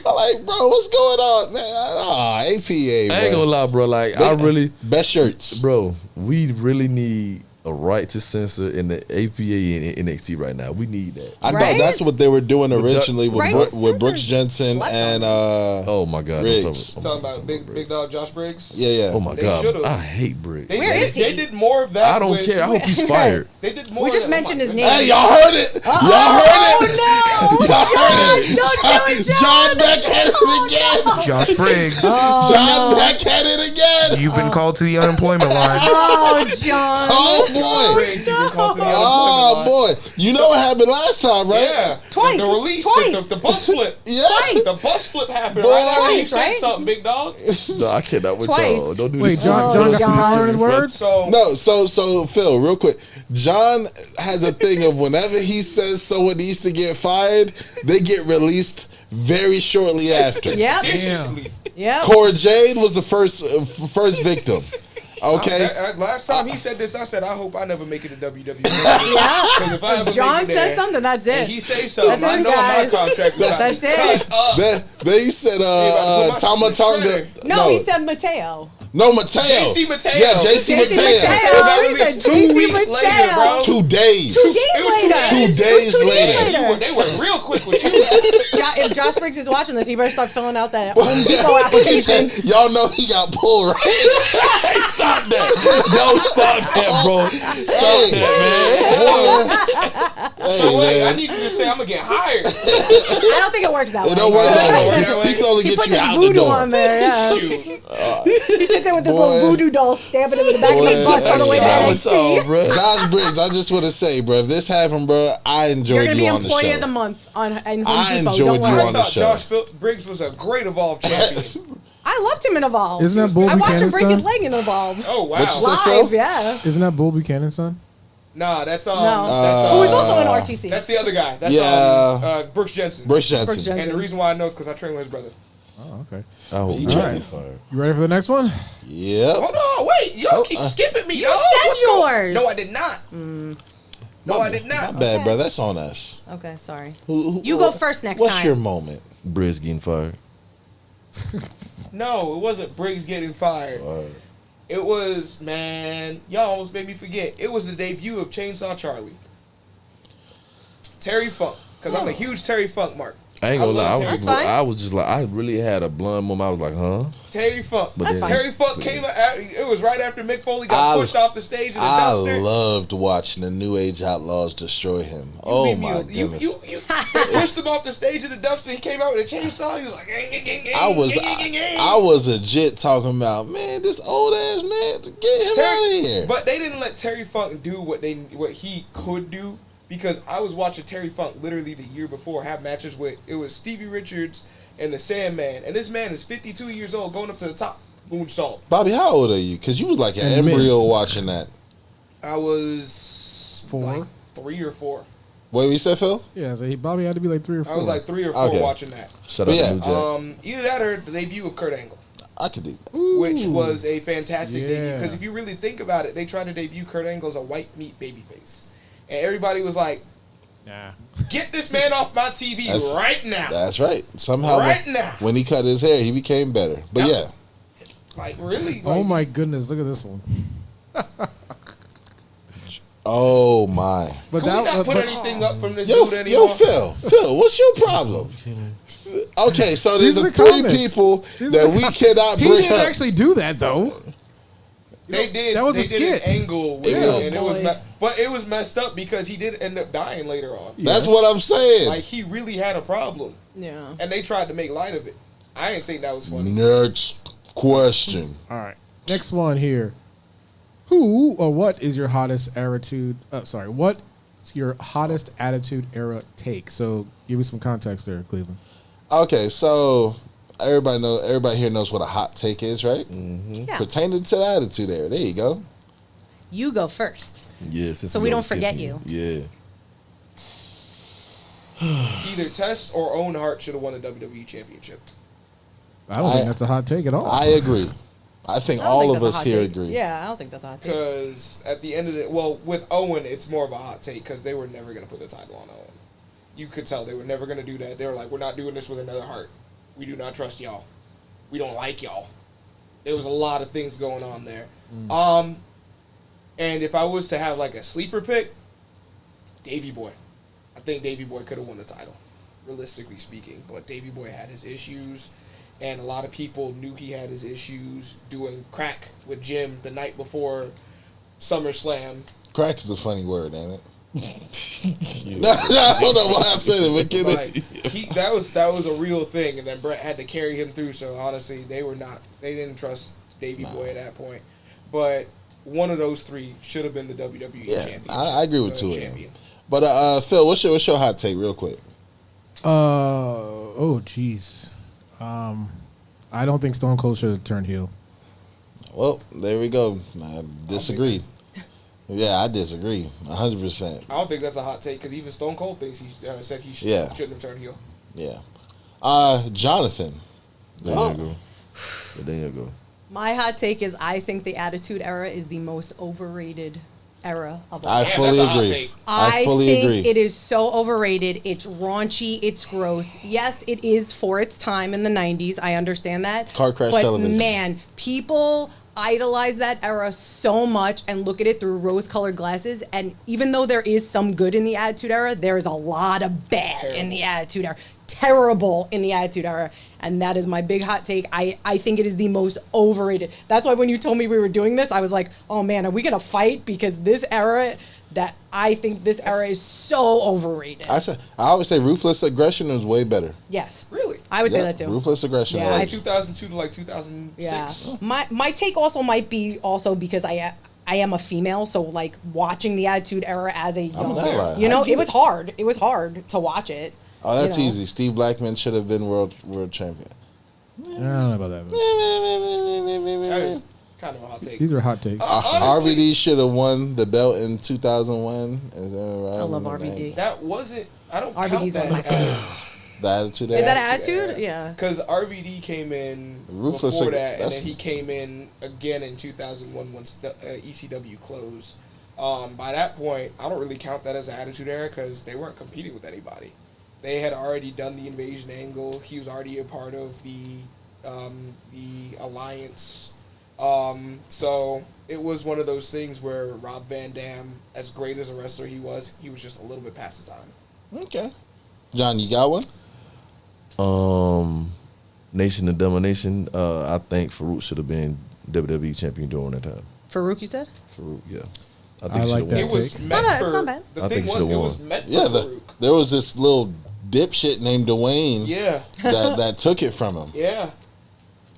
I'm like, bro, what's going on? Man, APA, I ain't gonna lie, bro. Like I really, best shirts. bro, we really need a Right to Censor in the APA and NXT right now. We need that. I Right? thought that's what they were doing originally with, Right to with Brooks Censor Jensen slept and Oh my god, Riggs. Talking about big dog Josh Briggs. yeah. Oh my They god, should've. I hate Brick. They Where did, is he? They did more of that. I don't with- care. I hope he's fired. They did more. We of just that. Oh mentioned my his goodness. name. Hey, y'all heard it? Y'all heard it? Oh no! Y'all heard it? Don't do it, John! John Beck had it again. Josh Briggs, John Beck had it again. you've been called to the unemployment line. Oh, John! Oh boy. Briggs, you been called to the Oh unemployment line. boy. You know what happened last time, right? Yeah, Twice. The release, Twice. The bus flip. Yes. The bus flip happened Boy. right after you Twice, said right? something, big dog. No, I cannot with Twice. y'all. Don't do Wait, this. John got some John. power in his words? So No, so Phil, real quick. John has a thing of whenever he says someone needs to get fired, they get released very shortly after. Yep. viciously. Yep. Cora Jade was the first victim. Okay. Last time he said this, I said, I hope I never make it to WWE. Yeah. 'Cause if I ever John make it there, says something. That's it. and he say something, That's I it, know guys. my contract is That's it. They said about to put Tama my Tonga. shredder. No, he said Mateo. No, Mateo. JC Mateo. Yeah, JC JC Mateo. Mateo. That He released said 2 JC weeks later, bro. 2 days. 2 days It was 2 later. days. 2 days Two days later. later. They were real quick with you. If Josh Briggs is watching this, he better start filling out that Home Depot He application. said, y'all know he got pulled, right? Stop that. Don't stop that, bro. Stop that, man. So wait, I need you to say I'm gonna get hired. I don't think it works that way. It don't work that way. way. He can only He get puts you his out the voodoo door. on there. Yeah. Shoot. He sits there with this Boy. little voodoo doll stamping him in the back of the Boy, bus on the way to hey, NXT. bro. Josh Briggs, I just want to say, bro, if this happened, bro, I You're enjoyed gonna you be on the employee show. of the month in Home I Depot. enjoyed Don't you worry. on I the thought show. Josh Briggs was a great Evolve champion. I loved him in Evolve. Isn't that Bull I watched him Buchanan's break his son? leg in Evolve. Oh wow. What'd you say? Live, Phil? yeah. Isn't that Bull Buchanan's son? Nah, that's No. that's Who is also in RTC. that's the other guy. That's Yeah. Brooks Jensen. Brooks Jensen. Brooks Jensen. And the reason why I know is because I trained with his brother. Oh, okay. I hope You you trying get to- fired. You ready for the next one? Yep. Hold on, wait, y'all keep skipping me. You y'all. said What's going- yours. No, I did not. No, I did not. My bad, Okay. bro. That's on us. Okay, sorry. Who- You go first next What's time. your moment? Briz getting fired. No, it wasn't Briggs getting fired. It was, man, y'all almost made me forget. It was the debut of Chainsaw Charlie. Terry Funk, because I'm a huge Terry Funk mark. I ain't gonna lie. love I Terry was, That's fine. I was just like, I really had a blunt moment. I was like, huh? Terry Funk. But That's then- fine. Terry Funk came out, it was right after Mick Foley got pushed off the stage in the I dumpster. loved watching the New Age Outlaws destroy him. Oh Leave me my al- you goodness. they pushed him off the stage in the dumpster. He came out with a chainsaw. He was like, I was legit talking about, man, this old ass man, get him out of here. But they didn't let Terry Funk do what he could do, because I was watching Terry Funk literally the year before have matches with, it was Stevie Richards and the Sandman, and this man is 52 years old going up to the top moonsault. Bobby, how old are you? Because you was like an And embryo missed. watching that. I was 4? like 3 or 4. What you said, Phil? Yeah, so Bobby had to be like 3 or 4. I was like 3 or 4 Okay. watching that. Shout But out yeah, to New Jack. Either that or the debut of Kurt Angle, I could do that. which was a fantastic debut. Yeah. Because if you really think about it, they tried to debut Kurt Angle as a white meat babyface, and everybody was like, nah. "Get this man off my TV That's- right now!" That's right. Somehow, Right now. when he cut his hair, he became better. But Yep. yeah, Like really? Oh Like, my goodness, look at this one. oh my. But Can we not put but- anything up from this Yo, dude anymore? Phil, what's your problem? Okay, so there's These are a the 3 comments. people These that are the we cannot he bring didn't up. actually do that though. They did. That was they a did skit. an angle with Yeah. it, and it was, Boy. but it was messed up because he did end up dying later on. That's what I'm saying. Like he really had a problem, Yeah. and they tried to make light of it. I didn't think that was funny. Next question. All right. Next one here. Who or what is your hottest attitude? What's your hottest attitude era take? So give me some context there, Cleveland. Okay, so everybody here knows what a hot take is, right? Yeah. Pertaining to the attitude era. There you go. You go first. Yeah, since So we don't always skip forget you. Yeah. Either Test or Owen Hart should have won the WWE Championship. I don't think that's a hot take at all. I agree. I think I don't all think of that's a us hot here take. agree. Yeah, I don't think that's a hot take. Because at the end of the with Owen, it's more of a hot take because they were never going to put the title on Owen. You could tell they were never going to do that. They were like, "We're not doing this with another Hart. We do not trust y'all. We don't like y'all." There was a lot of things going on there. And if I was to have like a sleeper pick, Davey Boy. I think Davey Boy could have won the title, realistically speaking. But Davey Boy had his issues, and a lot of people knew he had his issues doing crack with Jim the night before SummerSlam. Crack is a funny word, ain't it? No, I don't know why I said it, but get Like, it. that was a real thing, and then Brett had to carry him through. So honestly, they didn't trust Davey Boy at that point. But one of those 3 should have been the WWE Yeah, champion. I agree with 2 of them. champion. But Phil, what's your hot take, real quick? Oh jeez. I don't think Stone Cold should have turned heel. Well, there we go. I disagree. Yeah, I disagree. 100%. I don't think that's a hot take because even Stone Cold thinks he said he Yeah. shouldn't have turned heel. Yeah. Jonathan. There you go. There you go. My hot take is I think the Attitude Era is the most overrated era of all I time. fully that's a hot agree. take. I fully think agree. it is so overrated. It's raunchy. It's gross. Yes, it is for its time in the 90s. I understand that. Car crash but television. man, people idolize that era so much and look at it through rose-colored glasses. And even though there is some good in the Attitude Era, there is a lot of bad in the Attitude Era. Terrible in the Attitude Era. And that is my big hot take. I think it is the most overrated. That's why when you told me we were doing this, I was like, oh man, are we going to fight? Because this era, I think this era is so overrated. I always say Ruthless Aggression is way better. Yes. Really? I would say that too. Ruthless Aggression. Yeah. Like 2002 to like 2006. Yeah. My take also might be also because I am a female, so like watching the Attitude Era as a young, it was hard. It was hard to watch it. Oh, that's easy. Steve Blackman should have been world champion. I don't know about that. That is kind of a hot take. These are hot takes. RVD should have won the belt in 2001. Is that right? I love RVD. That wasn't. I don't RVD's count one of my that favorites. The Attitude Era. Is that Attitude? Yeah. Because RVD came in Ruthless before that, and then he came in again in 2001 once the ECW closed. By that point, I don't really count that as an Attitude Era because they weren't competing with anybody. They had already done the invasion angle. He was already a part of the alliance. So it was one of those things where Rob Van Dam, as great as a wrestler he was just a little bit past the time. Okay. John, you got one? Nation of Domination. I think Farouk should have been WWE champion during that time. Farouk, you said? Farouk, yeah. I like that. It was take. meant It's for. not bad. The I thing think was, he it should've was won. meant for Yeah, Farouk. there was this little dipshit named Dwayne Yeah, that took it from him. yeah.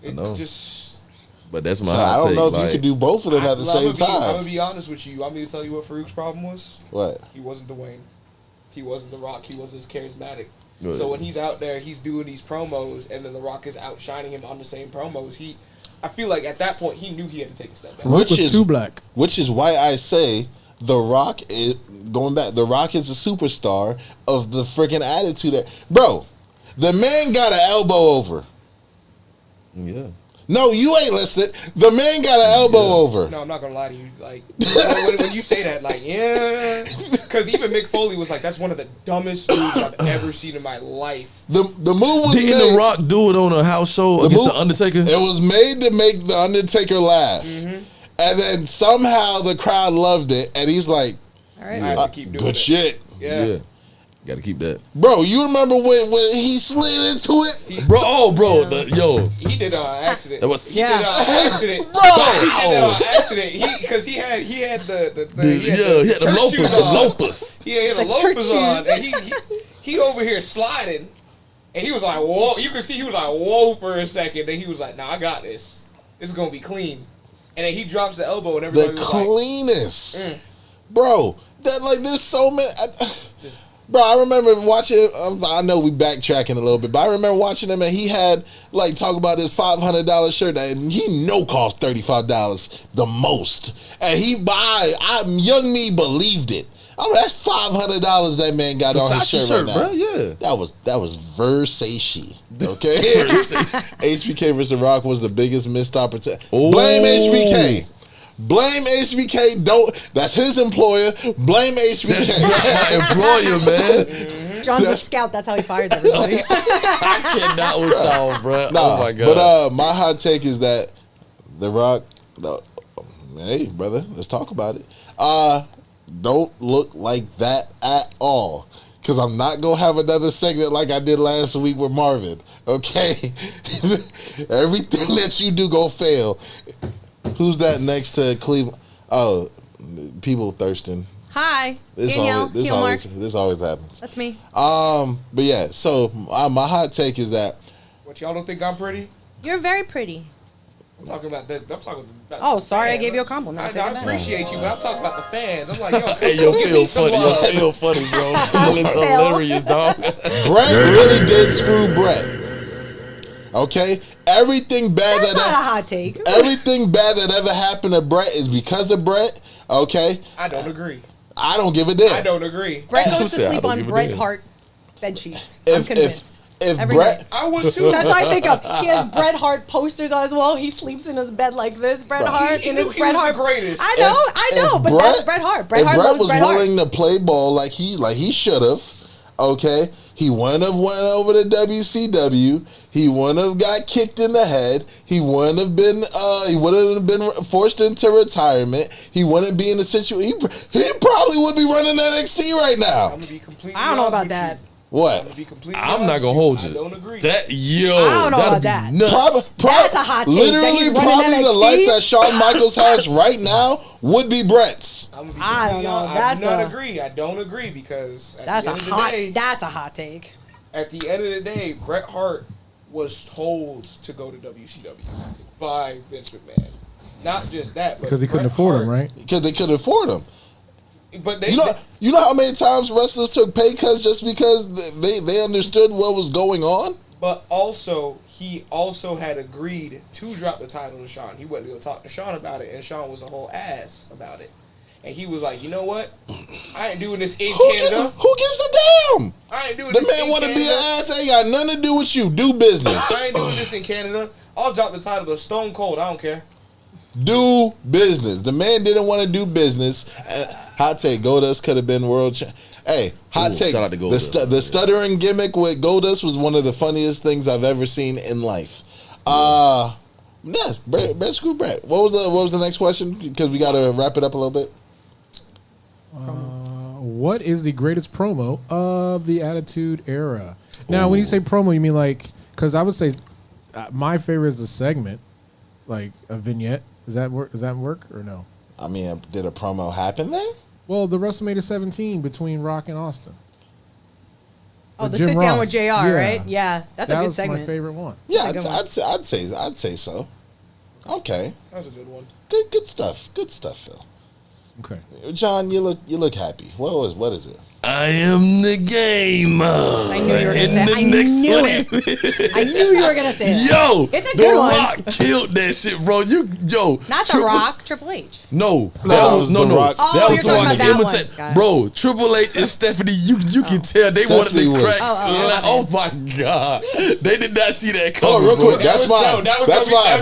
It know. just. But that's my So hot I don't take. know if like, you could do both of them at the same I'm time. gonna be honest with you. You want me to tell you what Farouk's problem was? What? He wasn't Dwayne. He wasn't The Rock. He wasn't as charismatic. Good. So when he's out there, he's doing these promos, and then The Rock is outshining him on the same promos. I feel like at that point he knew he had to take a step back. Farouk was too black. Which is why I say The Rock is going back. The Rock is a superstar of the freaking Attitude. Bro, the man got an elbow over. Yeah. No, you ain't listening. The man got an elbow over. No, I'm not gonna lie to you. Like when you say that, like yeah, because even Mick Foley was like, "That's one of the dumbest moves I've ever seen in my life." The move was Didn't made. The Rock do it on a house show against The Undertaker? It was made to make The Undertaker laugh. And then somehow the crowd loved it. And he's like, All right. I have to keep doing good it. shit. Yeah. Got to keep that. Bro, you remember when he slid into it? He did it on accident. That was He did it on accident. Bro. He did it on accident. Because he had the church lopers, shoes the on. lopers. He had the church loafers on, shoes. and he over here sliding, and he was like, "Whoa!" You could see he was like, "Whoa!" for a second. Then he was like, "Nah, I got this. This is gonna be clean." And then he drops the elbow, and everybody The was cleanest. like, Bro, that like there's so many. just Bro, I remember watching. I know we backtracking a little bit, but I remember watching him, and he had like talk about this $500 shirt that he cost $35 the most, and young me believed it. Oh, that's $500 that man got on his shirt right now. bro, yeah. That was Versace. Okay, HBK versus Rock was the biggest missed opportunity. Oh. Blame HBK. Blame HBK. That's his employer. Blame HBK. My employer, man. John's a scout. That's how he fires everybody. I cannot with y'all, bro. Nah, Oh my god. But my hot take is that The Rock. Hey, brother, let's talk about it. Don't look like that at all. Because I'm not going to have another segment like I did last week with Marvin. Okay? Everything that you do going to fail. Who's that next to Cleveland? Oh, people thirsting. Hi, Danielle. This always happens. That's me. But yeah, so my hot take is that what, y'all don't think I'm pretty? You're very pretty. I'm talking about that. I'm talking about Oh, the sorry, I fans. gave you a compliment. I appreciate you, but I'm talking about the fans. I'm like, yo, Hey, yo, give me some feel love. funny, bro. It's hilarious, dog. Brett really did screw Brett. Okay? Everything bad That's not a hot take. everything bad that ever happened to Brett is because of Brett. Okay? I don't agree. I don't give a damn. I don't agree. Brett goes to I sleep don't on give a Bret damn. Hart bed sheets. I'm convinced. If Every Brett night. I would too. That's what I think of. He has Bret Hart posters on his wall. He sleeps in his bed like this. Bret Hart He in knew his he Bret was Hart. the greatest. I know, if but that's Bret Hart. Bret if Hart Brett loves was Bret Hart. willing to play ball like he should have, okay, He wouldn't have went over to WCW. He wouldn't have got kicked in the head. He wouldn't have been. He wouldn't have been forced into retirement. He wouldn't be in a situation. He probably would be running NXT right now. I'm gonna be completely. I don't know honest about with that. you. What? I'm not gonna hold you. I don't agree. I don't know about that. Nuts. That's a hot take. Literally, that he's running probably the NXT? life that Shawn Michaels has right now would be Brett's. I'm gonna be I don't know. I do not agree. I don't agree because at the end of the day, That's a hot take. at the end of the day, Bret Hart was told to go to WCW by Vince McMahon. Not just that, but Because he couldn't Bret afford Hart, him, right? Because they couldn't afford him. But they, You know how many times wrestlers took pay cuts just because they understood what was going on? but also he also had agreed to drop the title to Shawn. He went to go talk to Shawn about it, and Shawn was a whole ass about it. And he was like, you know what? I ain't doing this in Canada. Who gives a damn? I ain't doing The this man in want to be Canada. an ass. Ain't got nothing to do with you. Do business. I ain't doing this in Canada. I'll drop the title to Stone Cold. I don't care. Do business. The man didn't want to do business. Hot take. Goldust could have been world champ. Hey, hot Ooh, take. shout out to Goldust. The stuttering gimmick with Goldust was one of the funniest things I've ever seen in life. Yeah, Brett Screw Brett. What was the next question? Because we got to wrap it up a little bit. What is the greatest promo of the Attitude Era? Now, when you say promo, you mean like, because I would say my favorite is the segment, like a vignette. Does that work or no? I mean, did a promo happen there? Well, the WrestleMania 17 between Rock and Austin. Oh, With the Jim sit down Ross. with JR, Yeah. right? Yeah, that's a That good was segment. my favorite one. Yeah, That's a good one. I'd say so. Okay, That was a good one. good stuff. Good stuff, Phil. Okay. John, you look happy. What is it? I am the gamer. I knew you were gonna And say it. the I next knew one it. I knew you were gonna say it. Yo, It's a The good one. Rock killed that shit, bro. Not The Rock, Triple H. No, No, that it was was no. The Rock. Oh, that you're was talking the about that one. imitate- Got it. Bro, Triple H and Stephanie, you can tell they wanted Stephanie to was- crack. Oh, my god, they did not see that coming. Oh, real bro. quick, that's mine. That's mine.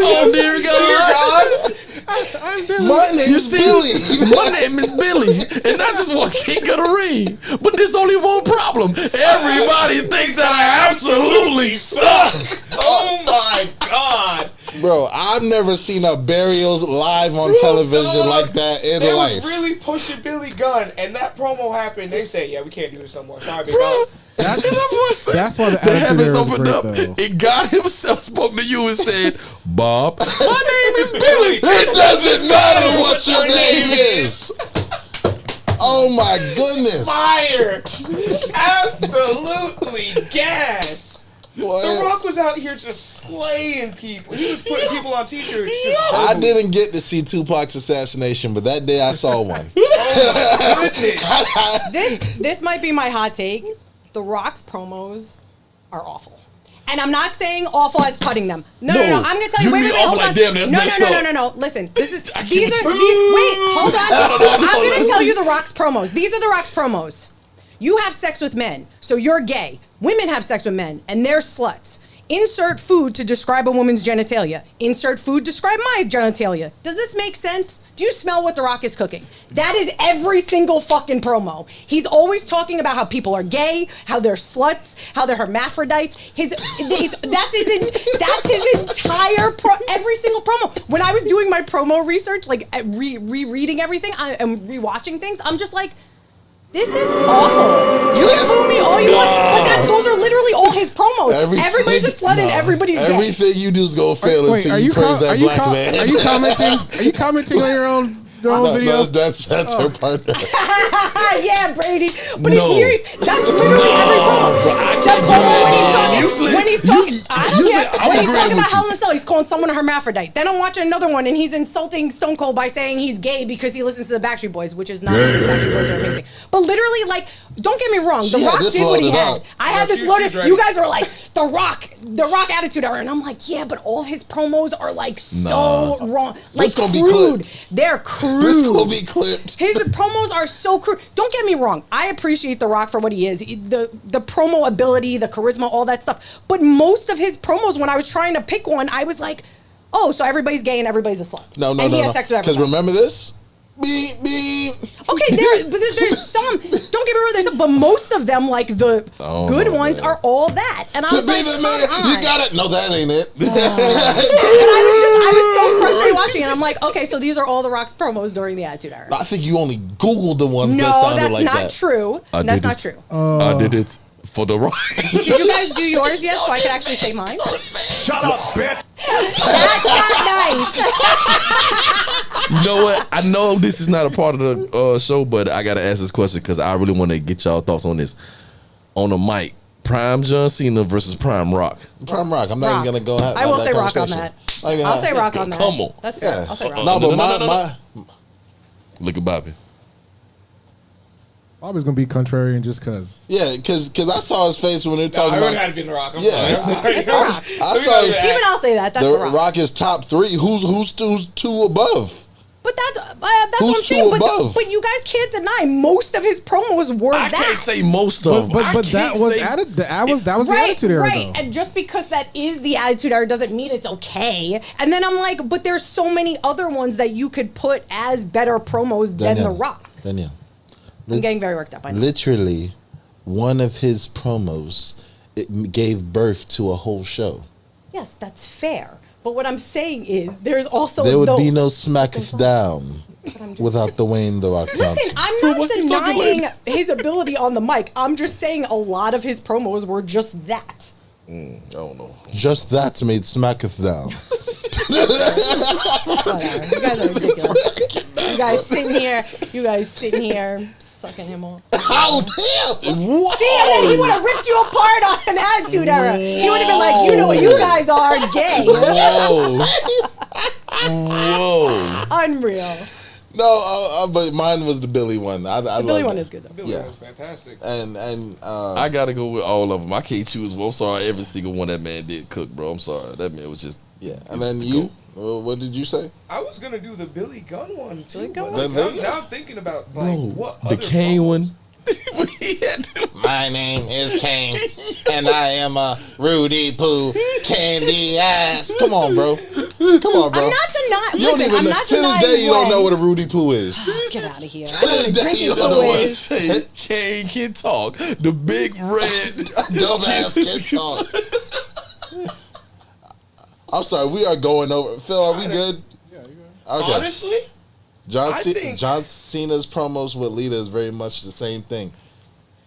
Oh dear God. My name's Billy. My name is Billy, and I just want king of the ring. But there's only one problem. Everybody thinks that I absolutely suck. Oh my God. Bro, I've never seen a burial live on television Dog, like that in they life. was really pushing Billy Gunn, and that promo happened. They said, "Yeah, we can't do this no more." Sorry, big Bro, dog. That's why the the Attitude heavens Era is opened great, up, though. and God himself spoke to you and said, Bob, my name is Billy. It doesn't matter what your name is. Oh my goodness. Fire! Absolutely gas. Boy, The Rock was out here just slaying people. He was putting people on T-shirts. Just I verbally. didn't get to see Tupac's assassination, but that day I saw one. Oh my goodness. This might be my hot take. The Rock's promos are awful. And I'm not saying awful as cutting them. No. No, I'm gonna tell you. you Wait, mean wait, awful hold like, on. damn, that's messed up. No. Listen, this is I these can't- are. Wait, hold on. No, I'm gonna let's tell see. you the Rock's promos. These are the Rock's promos. You have sex with men, so you're gay. Women have sex with men, and they're sluts. Insert food to describe a woman's genitalia. Insert food describe my genitalia. Does this make sense? Do you smell what The Rock is cooking? That is every single fucking promo. He's always talking about how people are gay, how they're sluts, how they're hermaphrodites. That's his entire every single promo. When I was doing my promo research, like rereading everything and rewatching things, I'm just like, this is awful. You can boo me all you want, but those are literally all his promos. Everybody's a slut and everybody's gay. Everything you do is gonna fail Wait, until you praise that black man. Are you commenting? Are you commenting on your own video? That's her partner. Yeah, Brady. But No. it's serious. That's literally every promo. The promo when he's talking, I don't care. I'm When he's agreeing talking about with you. Hell in a Cell, he's calling someone a hermaphrodite. Then I'm watching another one and he's insulting Stone Cold by saying he's gay because he listens to the Backstreet Boys, which is not true. The Backstreet Boys are amazing. But literally, like, don't get me wrong. She The had Rock this did what he loaded had. up. I had Yeah, this loaded. she's ready. You guys were like, The Rock Attitude Era. And I'm like, yeah, but all of his promos are like so wrong. Like This gonna be crude. clipped. They're crude. This gonna be clipped. His promos are so crude. Don't get me wrong. I appreciate The Rock for what he is. The promo ability, the charisma, all that stuff. But most of his promos, when I was trying to pick one, I was like, oh, so everybody's gay and everybody's a slut. No. And he has sex with Because everybody. remember this? Beep beep. Okay, there's some. Don't get me wrong. There's some, but most of them, like the good ones, are all that. And I To was be like, the man, you got it. No, that ain't it. And I was so frustrated watching it. I'm like, okay, so these are all the Rock's promos during the Attitude Era. I think you only Googled the ones that No, sounded that's like not that. true. That's not true. I did it for the Rock. Did you guys do yours yet so I could actually say mine? Shut up, bitch. That's not nice. You know what? I know this is not a part of the show, but I gotta ask this question because I really want to get y'all thoughts on this. On the mic, Prime John Cena versus Prime Rock. Prime Rock. I'm not even gonna go. I will say Rock on that. I'll say Rock on that. Come on. That's fair. Yeah. I'll say Rock. No, but No. Look at Bobby. Bobby's gonna be contrarian just cause. yeah, because I saw his face when they were talking I would about. have to be in the Rock. I'm Yeah. sorry. It's a Rock. I saw Even I'll say that. That's a the Rock. Rock is top 3. Who's two above? But that's what I'm Who's saying. two above? But you guys can't deny most of his promos were I that. can't say most of them. But I that can't was say- added. That was the Right, Attitude Era right. though. And just because that is the Attitude Era doesn't mean it's okay. And then I'm like, but there's so many other ones that you could put as better promos than The Rock. Danielle. I'm getting very worked up. I know. Literally, one of his promos it gave birth to a whole show. Yes, that's fair. But what I'm saying is, there's also There would be no Smacketh Down without the Wayne The Rock Listen, Johnson. I'm not What you talking denying about? his ability on the mic. I'm just saying a lot of his promos were just that. I don't know. Just that made Smacketh Down. Whatever. You guys are ridiculous. You guys sitting here sucking him off. How damn! See, and then he would have ripped you apart on an Attitude Era. He would have been like, you know what you guys are, gay. Whoa. Unreal. No, but mine was the Billy one. I The Billy love one it. is good though. Billy Yeah. was fantastic. And I gotta go with all of them. I can't choose one. I'm sorry. Every single one that man did cook, bro. I'm sorry. That man was just. yeah, and then you. What did you say? I was gonna do the Billy Gunn one too. Billy Gunn but one? now I'm thinking about like what The other Kane promos- one. My name is Kane, and I am a Rudy Poo candy ass. Come on, bro. Come on, bro. I'm not denying. You don't Listen, even I'm know. not To this denying day, you don't know when- what a Rudy Poo is. Get out of here. I To know this what a day, drinking you don't poo know what is. Say Kane can talk. The big red. Dumbass can talk. I'm sorry, we are going over. Phil, are we good? Yeah, you good. Okay. Honestly, I think- John Cena's promos with Lita is very much the same thing.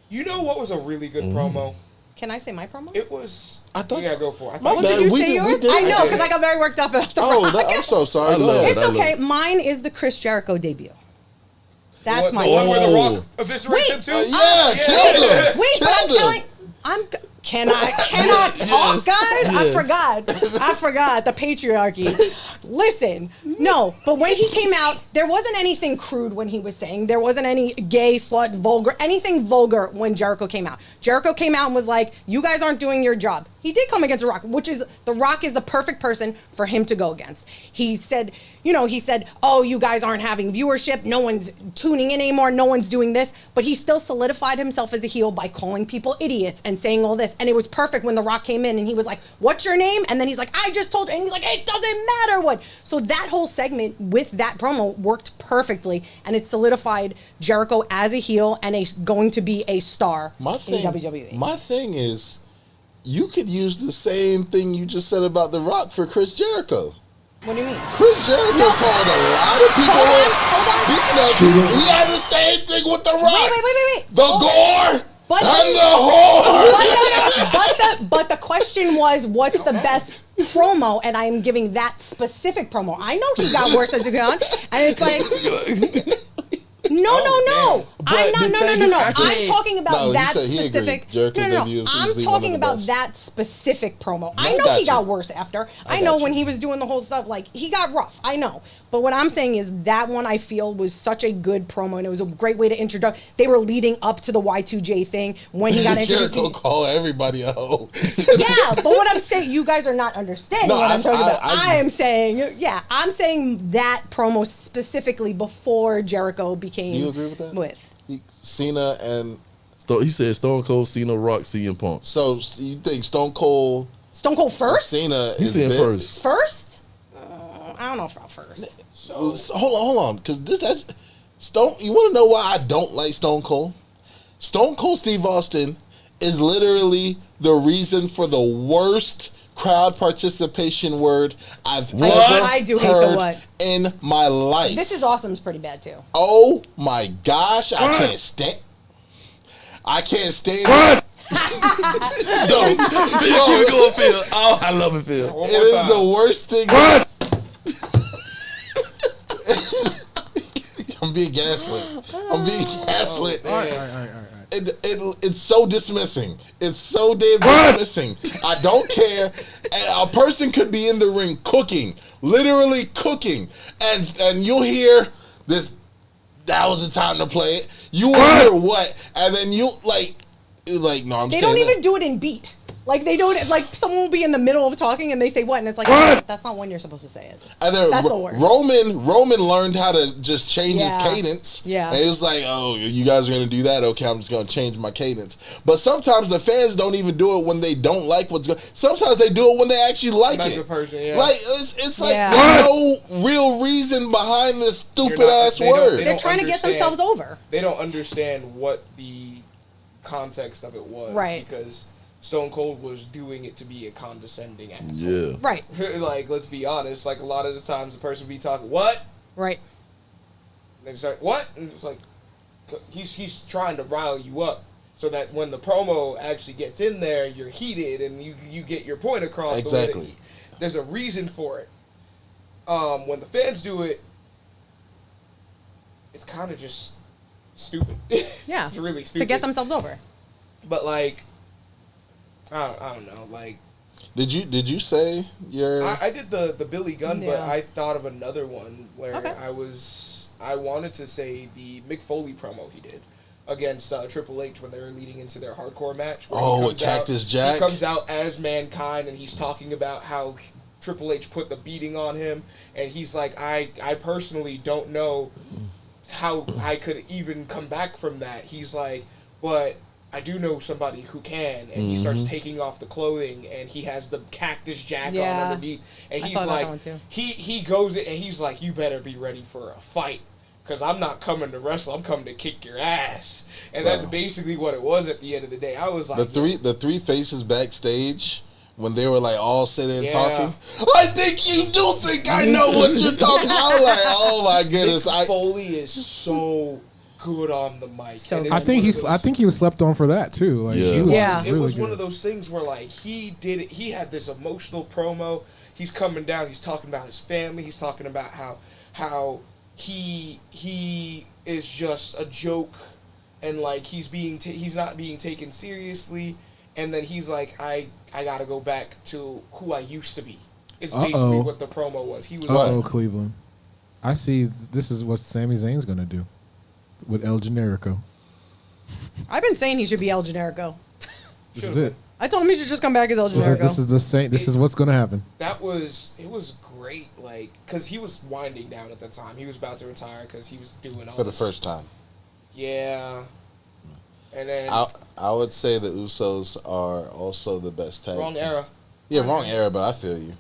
you know what was a really good promo? Can I say my promo? It was. I thought- You gotta go for it. I My thought- bad. Did you we say did- we yours? did. I know, I because did. I got very worked up about the Oh, Rock. I'm so sorry. I Go love ahead. It's I love okay. it. Mine is the Chris Jericho debut. That's my the one where the Oh. Rock eviscerates Wait, him too. Yeah, killed him. Wait, but I'm Killed him. telling. Can I talk, guys? I forgot the patriarchy. Listen, no, but when he came out, there wasn't anything crude when he was saying. There wasn't any gay, slut, vulgar, anything vulgar when Jericho came out. Jericho came out and was like, "You guys aren't doing your job." He did come against The Rock, which is The Rock is the perfect person for him to go against. He said, "Oh, you guys aren't having viewership. No one's tuning in anymore. No one's doing this." But he still solidified himself as a heel by calling people idiots and saying all this. And it was perfect when The Rock came in and he was like, "What's your name?" And then he's like, "I just told you." And he's like, "It doesn't matter what." So that whole segment with that promo worked perfectly, and it solidified Jericho as a heel and going to be a star in WWE. My thing is, you could use the same thing you just said about The Rock for Chris Jericho. What do you mean? Chris Jericho called a lot of people. Hold on. Speaking of, he had the same thing with The Rock. Wait. The Hold on. gore But- and the whore. But the question was, what's the best promo? And I am giving that specific promo. I know he got worse as you go on, and it's like. No. I'm not. No. I'm talking about No, he that said he agreed. specific. Jericho No. debut is I'm easily talking one of the about best. that specific promo. I I know got he got you. worse after. I I know got when you. he was doing the whole stuff, like he got rough. I know. But what I'm saying is that one I feel was such a good promo, and it was a great way to introduce. They were leading up to the Y2J thing when he got introduced. Jericho called everybody a hoe. Yeah, but what I'm saying, you guys are not understanding No, what I'm talking about. I- I'm saying, I'm saying that promo specifically before Jericho became. Do you agree with that? Cena and He said Stone Cold, Cena, Rock, CM Punk. so you think Stone Cold Stone Cold and first? Cena He is said big? first. First? I don't know about first. hold on, because that's Stone. You want to know why I don't like Stone Cold? Stone Cold Steve Austin is literally the reason for the worst crowd participation word I've ever I do hate the heard what in my life. This Is Awesome's pretty bad too. Oh my gosh, I can't stand. What? Yo, Phil. Oh, I love it, Phil. it is the worst thing. What? I'm being gaslit. All right. It's so dismissing. It's so damn dismissing. I don't care. And a person could be in the ring cooking, literally cooking, and you'll hear this. That was the time to play it. You will hear what, and then you like no. I'm They saying don't even that. do it in beat. Like they don't like someone will be in the middle of talking and they say what and it's like that's not when you're supposed to say it. And then That's the worst. Roman learned how to just change his Yeah. cadence. Yeah. And he was like, oh, you guys are going to do that? Okay, I'm just going to change my cadence. But sometimes the fans don't even do it when they don't like what's going. Sometimes they do it when they actually like Like it. the person, yeah. Like, it's like Yeah. there's no real reason behind this stupid ass they don't- word. they They're don't trying to get understand- themselves over. They don't understand what the context of it was. Right. Because Stone Cold was doing it to be a condescending asshole. Yeah. Right. Like, let's be honest. Like, a lot of the times the person be talking, what? Right. And they start, what? And it's like, he's trying to rile you up so that when the promo actually gets in there, you're heated and you get your point across. Exactly. The way that there's a reason for it. When the fans do it, it's kind of just stupid. Yeah. It's really stupid. To get themselves over. But, like, I don't know. Like, Did you say your? I did the Billy Gunn, but Yeah. I thought of another one where Okay. I wanted to say the Mick Foley promo he did against Triple H when they were leading into their hardcore match. Where Oh, he with comes out- Cactus Jack? He comes out as Mankind and he's talking about how Triple H put the beating on him, and he's like, I personally don't know how I could even come back from that. He's like, but I do know somebody who can, and he starts taking off the clothing, and he has the Cactus Jack on Yeah. underneath, and I he's thought about like, that one too. he goes in, and he's like, you better be ready for a fight, because I'm not coming to wrestle, I'm coming to kick your ass, and that's basically what it was at the end of the day. I was like, the three faces backstage when they were like all sitting and Yeah. talking. I think you do think I know what you're talking. I was like, oh my goodness, Mick Foley is so good on the mic. So and good. it's I think he was slept on for that too. Like, Yeah. he was Yeah. It really was good. one of those things where like he did it. He had this emotional promo. He's coming down. He's talking about his family. He's talking about how he is just a joke, and like he's not being taken seriously. And then he's like, I gotta go back to who I used to be. Is basically what the promo was. He was Uh-oh, like, Cleveland. I see this is what Sami Zayn's going to do with El Generico. I've been saying he should be El Generico. This is it. I told him he should just come back as El Generico. This is the same. This is what's going to happen. it was great, like, because he was winding down at the time. He was about to retire because he was doing all for the this- first time. Yeah. And then I would say the Usos are also the best tag wrong team. era. Yeah, wrong era, but I feel you.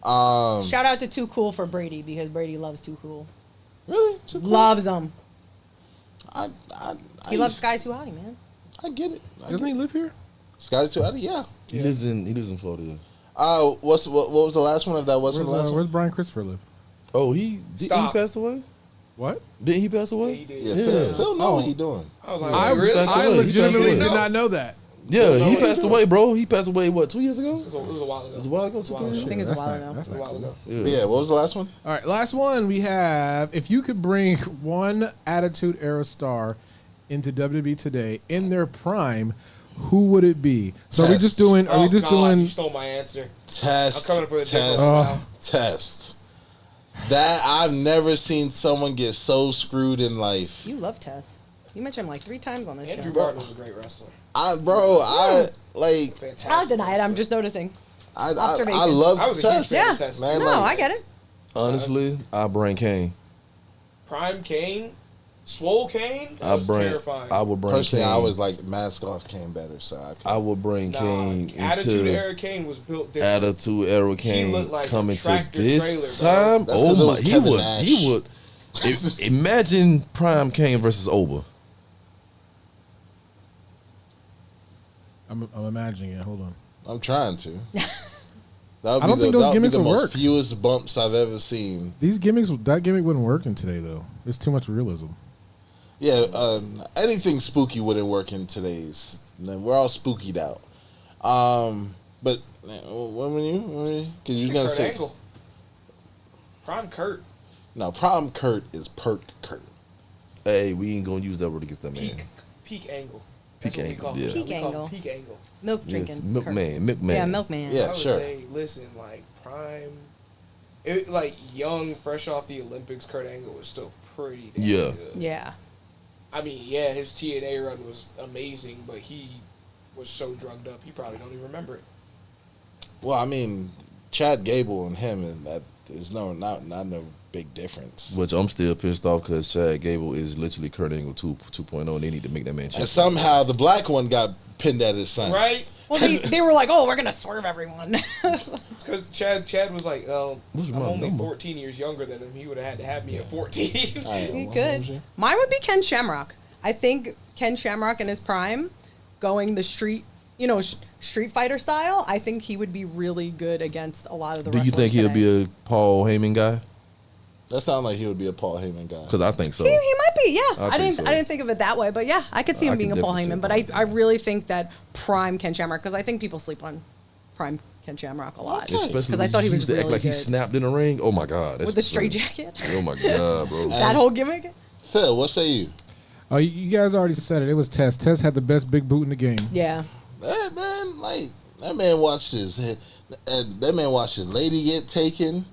Shout out to Too Cool for Brady because Brady loves Too Cool. Really? Too cool? Loves them. He I loves Sky Too Hottie, man. I get it. Doesn't he live here? Scotty Too Hotty? Yeah. He lives in Florida. What was the last one? If that wasn't the last Where's one? Brian Christopher live? Oh, he Stop. passed away? What? Didn't he pass away? Yeah, he did. Yeah, Yeah. Phil know what he doing. I was like, I really? passed I away. He legitimately passed did away. not know that. Yeah, he passed away, bro. He passed away, what, 2 years ago? It was a while ago. It was a while ago, It was a while 2 ago. I think it's a while ago. That's It was a not while cool. ago. Yeah, what was the last one? All right, last one we have. If you could bring one Attitude Era star into WWE today in their prime, who would it be? So are we just Test. doing? Are we Oh, just God, doing? You stole my answer. Test. I'm coming up with a test. different one. Test. That I've never seen someone get so screwed in life. You love Tess. You mentioned him like 3 times on this Andrew show. Barton was a great wrestler. I like. Fantastic. I'll deny it. I'm wrestler. just noticing. I Observation. love I was a huge Test. fan Yeah. of Test. Man, No, like- I get it. Honestly, I bring Kane. Prime Kane. Swole Kane? That was terrifying. I would bring Personally, Kane. I always like Mask Off Kane better, so I would bring Kane Attitude into Era Kane was built different. Attitude Era Kane looked like coming a to tractor this trailer, time. That's 'cause it Oh my, was Kevin Nash. he would. Imagine Prime Kane versus Oba. I'm imagining it. Hold on. I'm trying to. That would I don't think those gimmicks the will most work. fewest bumps I've ever seen. That gimmick wouldn't work in today though. It's too much realism. Yeah, anything spooky wouldn't work in today's. We're all spookied out. But what were you? Because you gonna Kurt say Angle. Prime Kurt. no. Prime Kurt is Perk Kurt. Hey, we ain't gonna use that word against that man. Peak Angle. Peak That's what we Angle, call yeah. him. Peak We call him Angle. Peak Angle. Milk Yes, drinking. milkman. Yeah, milkman. Yeah, I would sure. say, listen, like Prime, like young, fresh off the Olympics, Kurt Angle was still pretty damn Yeah. good. Yeah. I mean, yeah, his TNA run was amazing, but he was so drugged up, he probably don't even remember it. Well, I mean, Chad Gable and him, and that is not no big difference. Which I'm still pissed off because Chad Gable is literally Kurt Angle 2.0, and they need to make that man And champion. somehow the black one got pinned at his son. Right? Well, they were like, oh, we're going to swerve everyone. It's because Chad was like, What's I'm my only number? 14 years younger than him. He would have had to have me at 14. All right, You well, could. Mine would be Ken Shamrock. I think Ken Shamrock in his prime, going the street fighter style, I think he would be really good against a lot of the Do you wrestlers think he'll today. be a Paul Heyman guy? That sounds like he would be a Paul Heyman guy. Because I think so. He might be, yeah. I think so. I didn't think of it that way, but yeah, I could see I him being can a Paul definitely see Heyman. But Paul I Heyman. really think that prime Ken Shamrock, because I think people sleep on prime Ken Shamrock a lot. Especially Because I thought he was used to really act like good. he snapped in the ring. Oh my god, that's With the straight crazy. jacket. Oh my god, bro. That whole gimmick. Phil, what say you? Oh, you guys already said it. It was Tess. Tess had the best big boot in the game. Yeah. That man, like that man watched his lady get taken,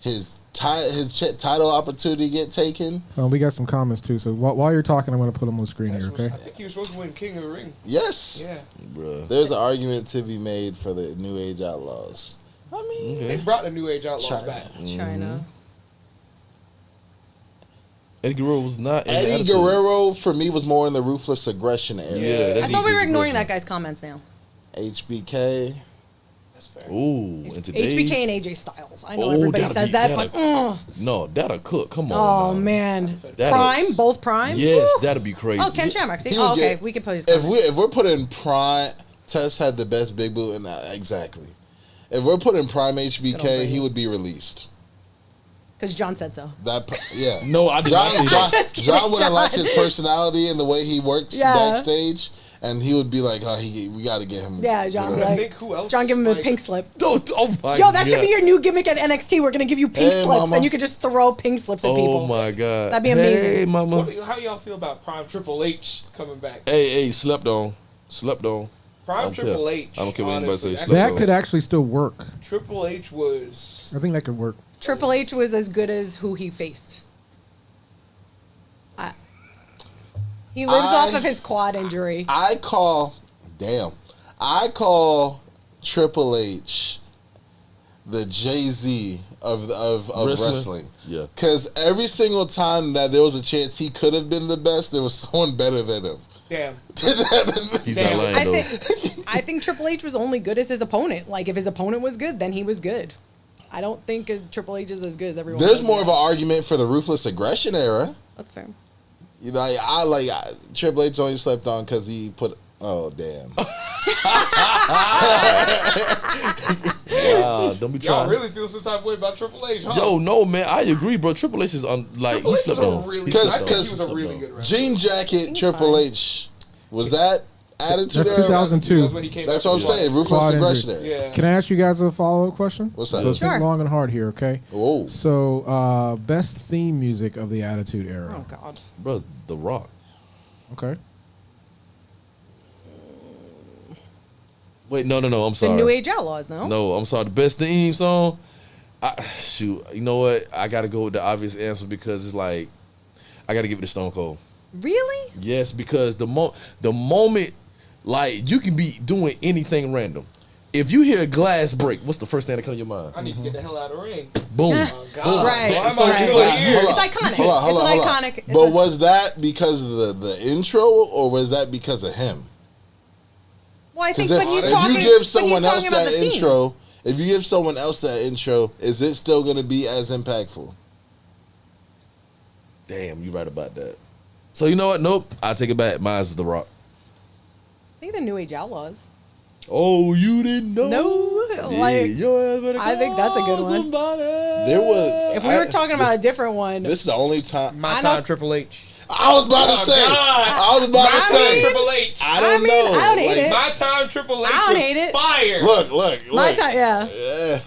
his title opportunity get taken. We got some comments too. So while you're talking, I'm going to put them on the screen here. Okay. I think he was supposed to win King of the Ring. Yes, Yeah. Bruh. there's an argument to be made for the New Age Outlaws. I mean, They brought the New Age Outlaws China. back. China. Eddie Guerrero was not in the Eddie Attitude. Guerrero for me was more in the Ruthless Aggression era. Yeah, that I thought we were is ignoring original. that guy's comments now. HBK. That's fair. Ooh, in today's HBK and AJ Styles. I know Oh, everybody that'll says be- that, that'll- but ugh. No, that'll cook. Come Oh on. now. man, That'll- prime, both prime. Yes, Woo. that'll be crazy. Oh, Ken Shamrock. See, He would oh, okay, get- we can put his. If we're putting Prime, Tess had the best big boot, and exactly. If we're putting Prime Good HBK, old he lady. would be released. Because John said so. Yeah. No, I did not say that. Just kidding, John wouldn't like John. his personality and the way he works Yeah. backstage, and he would be like, "Oh, we got to get him." Yeah, John. I Like, think who else? John, give him a like, pink slip. Oh my Yo, that should God. be your new gimmick at NXT. We're gonna give you pink Hey, slips, mama. and you could just throw pink slips at people. Oh my god. That'd be amazing. Hey, mama. How y'all feel about Prime Triple H coming back? Hey, slept on. Slept on. I Prime don't care. Triple H. I don't care what anybody honestly, says. that- Slept That on. could actually still work. Triple H was. I think that could work. Triple H was as good as who he faced. He lives off of his quad injury. I call Triple H the Jay-Z of wrestling. Yeah. Because every single time that there was a chance he could have been the best, there was someone better than him. Damn. He's not Damn. lying though. I think Triple H was only good as his opponent. Like if his opponent was good, then he was good. I don't think Triple H is as good as everyone. There's says more he of an is. argument for the Ruthless Aggression era. That's fair. You know, Triple H only slept on because he put. Oh damn! Don't be Y'all trying. really feel some type of way about Triple H, huh? Yo, no man, I agree, bro. Triple H is like Triple he H slept was a on. really. He Cause- I slept think on. he was a really good wrestler. Jean Jacket Triple fine. H was that Attitude That's era? 2002. That's when he came That's back what I'm from saying. Ruthless Quad Aggression injury. era. Yeah. Can I ask you guys a follow-up question? What's that? So Sure. think long and hard here, okay? Whoa. So, best theme music of the Attitude Era. Oh God. Bro, The Rock. Okay. Wait, no. I'm The sorry. New Age Outlaws, no? No, I'm sorry. The best theme song. Shoot, you know what? I gotta go with the obvious answer because it's like I gotta give it to Stone Cold. Really? Yes, because the moment, like you can be doing anything random, If you hear a glass break, what's the first thing that comes to your mind? I need to get the hell out of the ring. Boom. Oh, God. Right. Why am So I it's still like- here? hold It's on. iconic. Hold on. It's an iconic. It's But a- was that because of the intro, or was that because of him? Well, I think, Because but he's if talking. you give but someone he's else talking about that the theme. intro, if you give someone else that intro, is it still going to be as impactful? Damn, you right about that. So you know what? Nope. I take it back. Mine was The Rock. I think the New Age Outlaws. Oh, you didn't know? No, like your ass better I think that's a good call one. somebody. There was. if we were talking about a different one, This is the only time. My I know time, s- Triple H. I was about to Oh, say. God. I was about to My say. time, Triple H. I don't mean, know. I don't hate it. My time, Triple H I don't was hate it. fire. Look. my time, yeah.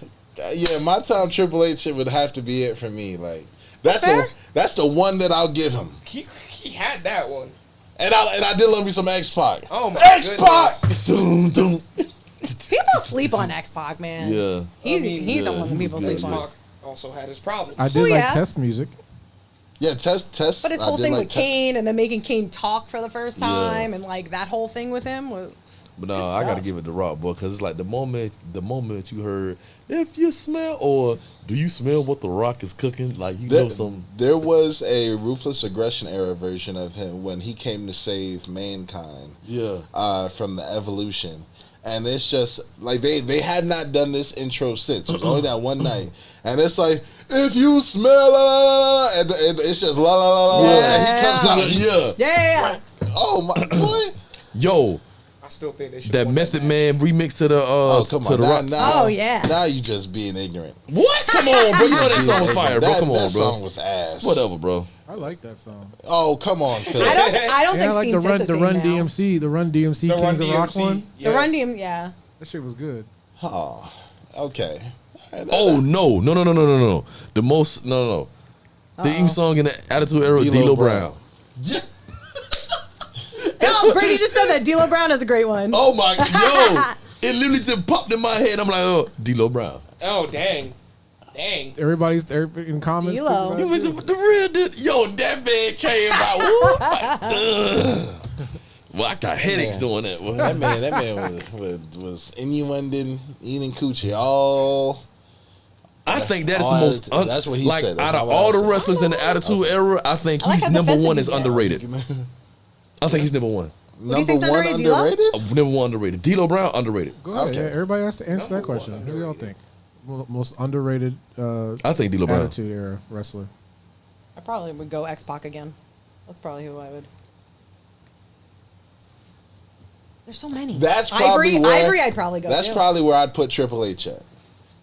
Yeah, my time Triple H would have to be it for me. Like Fair. that's the one that I'll give him. He had that one. And I did love me some X-Pac. Oh, my X-Pac. Dun, dun. People sleep on X-Pac, man. Yeah. He's the one that he people was sleep good. on. Pac also had his problems. I did Oh, like yeah. test music. Yeah, test. But his I whole did thing like with Kane and then making Kane talk for the first Yeah. time and like that whole thing with him was. But no, Good I gotta stuff. give it to Rock, boy, because it's like the moment you heard, if you smell, or do you smell what the Rock is cooking? Like you know some. There was a Ruthless Aggression era version of him when he came to save mankind. Yeah. From the Evolution. And it's just like they had not done this intro since. It was only that one night. And it's like, if you smell la, la, la, la, and it's just la la la la la, and he comes out. he's- Yeah. Yeah. Oh my boy. Yo, I still think they should. that Method Man remix to the Oh come to on. the Now, Rock. now, Oh, yeah. Now you just being ignorant. What? Come on, bro. You know that song was fire, bro. That, Come on, that bro. song was ass. Whatever, bro. I like that song. Oh come on, Phil. I don't Yeah, I think like Theme the said Run same now. DMC, the Run DMC The Kings Run of Rock DMC. one. Yeah. The Run DMC, yeah. That shit was good. Oh, okay. All right, Oh no. The most no. The theme song in the Attitude Era, D'Lo D'Lo Brown. Yeah. Oh, Brady just said that. D'Lo Brown is a great one. Oh my, yo, it literally just popped in my head. I'm like, oh, D'Lo Brown. Oh dang. Everybody's in comments. D-Lo. thinking It was about it. the real, yo, that man came out. Woo, like, well, I got headaches doing that. Boy. That man was innuending, eating coochie all. I think that is all the most. attitude. That's what he like, said. That's out not of what I all the said. wrestlers in the Attitude Era, I think I like he's how number defensive one he is gets. underrated. I think he's number one. do you Number think's one underrated, D-Lo? underrated? Number one underrated. D'Lo Brown underrated. Go ahead. Okay. Yeah, everybody has to answer that question. Who do y'all think? Most underrated I think D'Lo Brown. Attitude Era wrestler. I probably would go X-Pac again. That's probably who I would. There's so many. That's probably where, Ivory I'd probably go That's too. probably where I'd put Triple H at.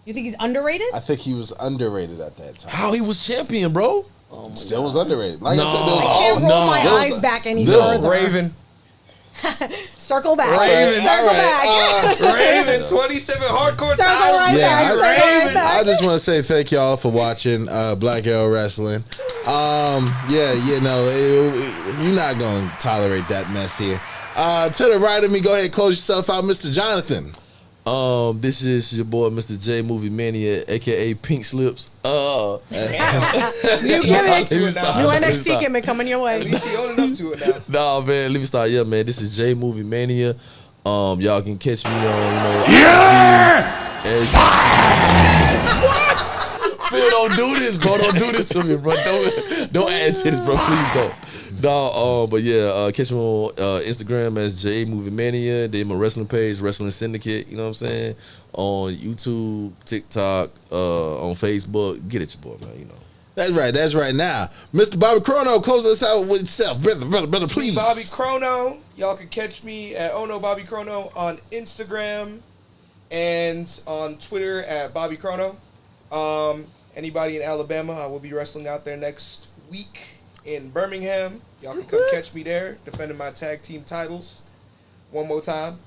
You think he's underrated? I think he was underrated at that time. How he was champion, bro? Still was underrated. Like I No. said, there was I can't all, roll my there was eyes a- back any there- further. Raven. Circle back. Raven, Circle all right, back. Raven. 27 hardcore Circle titles. right Yeah, back. I- Circle right Raven. back. I just want to say thank y'all for watching Black Arrow Wrestling. Yeah, you know, you're not going to tolerate that mess here. To the right of me, go ahead, close yourself out, Mr. Jonathan. This is your boy, Mr. J Movie Mania, aka Pink Slips. New gimmick. to it now. New NXT gimmick coming your At way. least he owning up to it now. Nah, man, let me start. Yeah, man, this is J Movie Mania. Y'all can catch me on, Phil, don't do this, bro. Don't do this to me, bro. Don't add to this, bro. Please don't. No, but yeah, catch me on Instagram as J Movie Mania. Then my wrestling page, Wrestling Syndicate. You know what I'm saying? On YouTube, TikTok, on Facebook. Get it, your boy, man. You know. That's right. Now, Mr. Bobby Chrono, close us out with yourself. Brother, please. Bobby Chrono. Y'all can catch me at Ono Bobby Chrono on Instagram and on Twitter at Bobby Chrono. Anybody in Alabama, I will be wrestling out there next week in Birmingham. Y'all can come catch me there, defending my tag team titles one more time.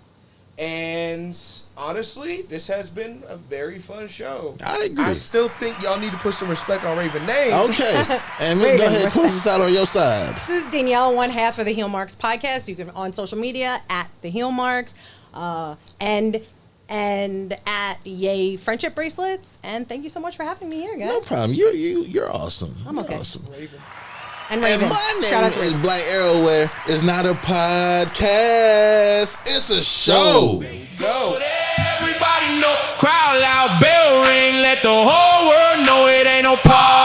And honestly, this has been a very fun show. I agree. I still think y'all need to put some respect on Raven name. Okay. And we go ahead and close us out on your side. This is Danielle, one half of the Heel Marks podcast. You can on social media at the Heel Marks, and at Yay Friendship Bracelets. And thank you so much for having me here, guys. No problem. You're awesome. I'm okay. You're awesome. Raven. And And Raven. my Shout out name to is Raven. Black Arrowware. It's not a podcast. It's a show. Go. Everybody let the whole world know it ain't no party.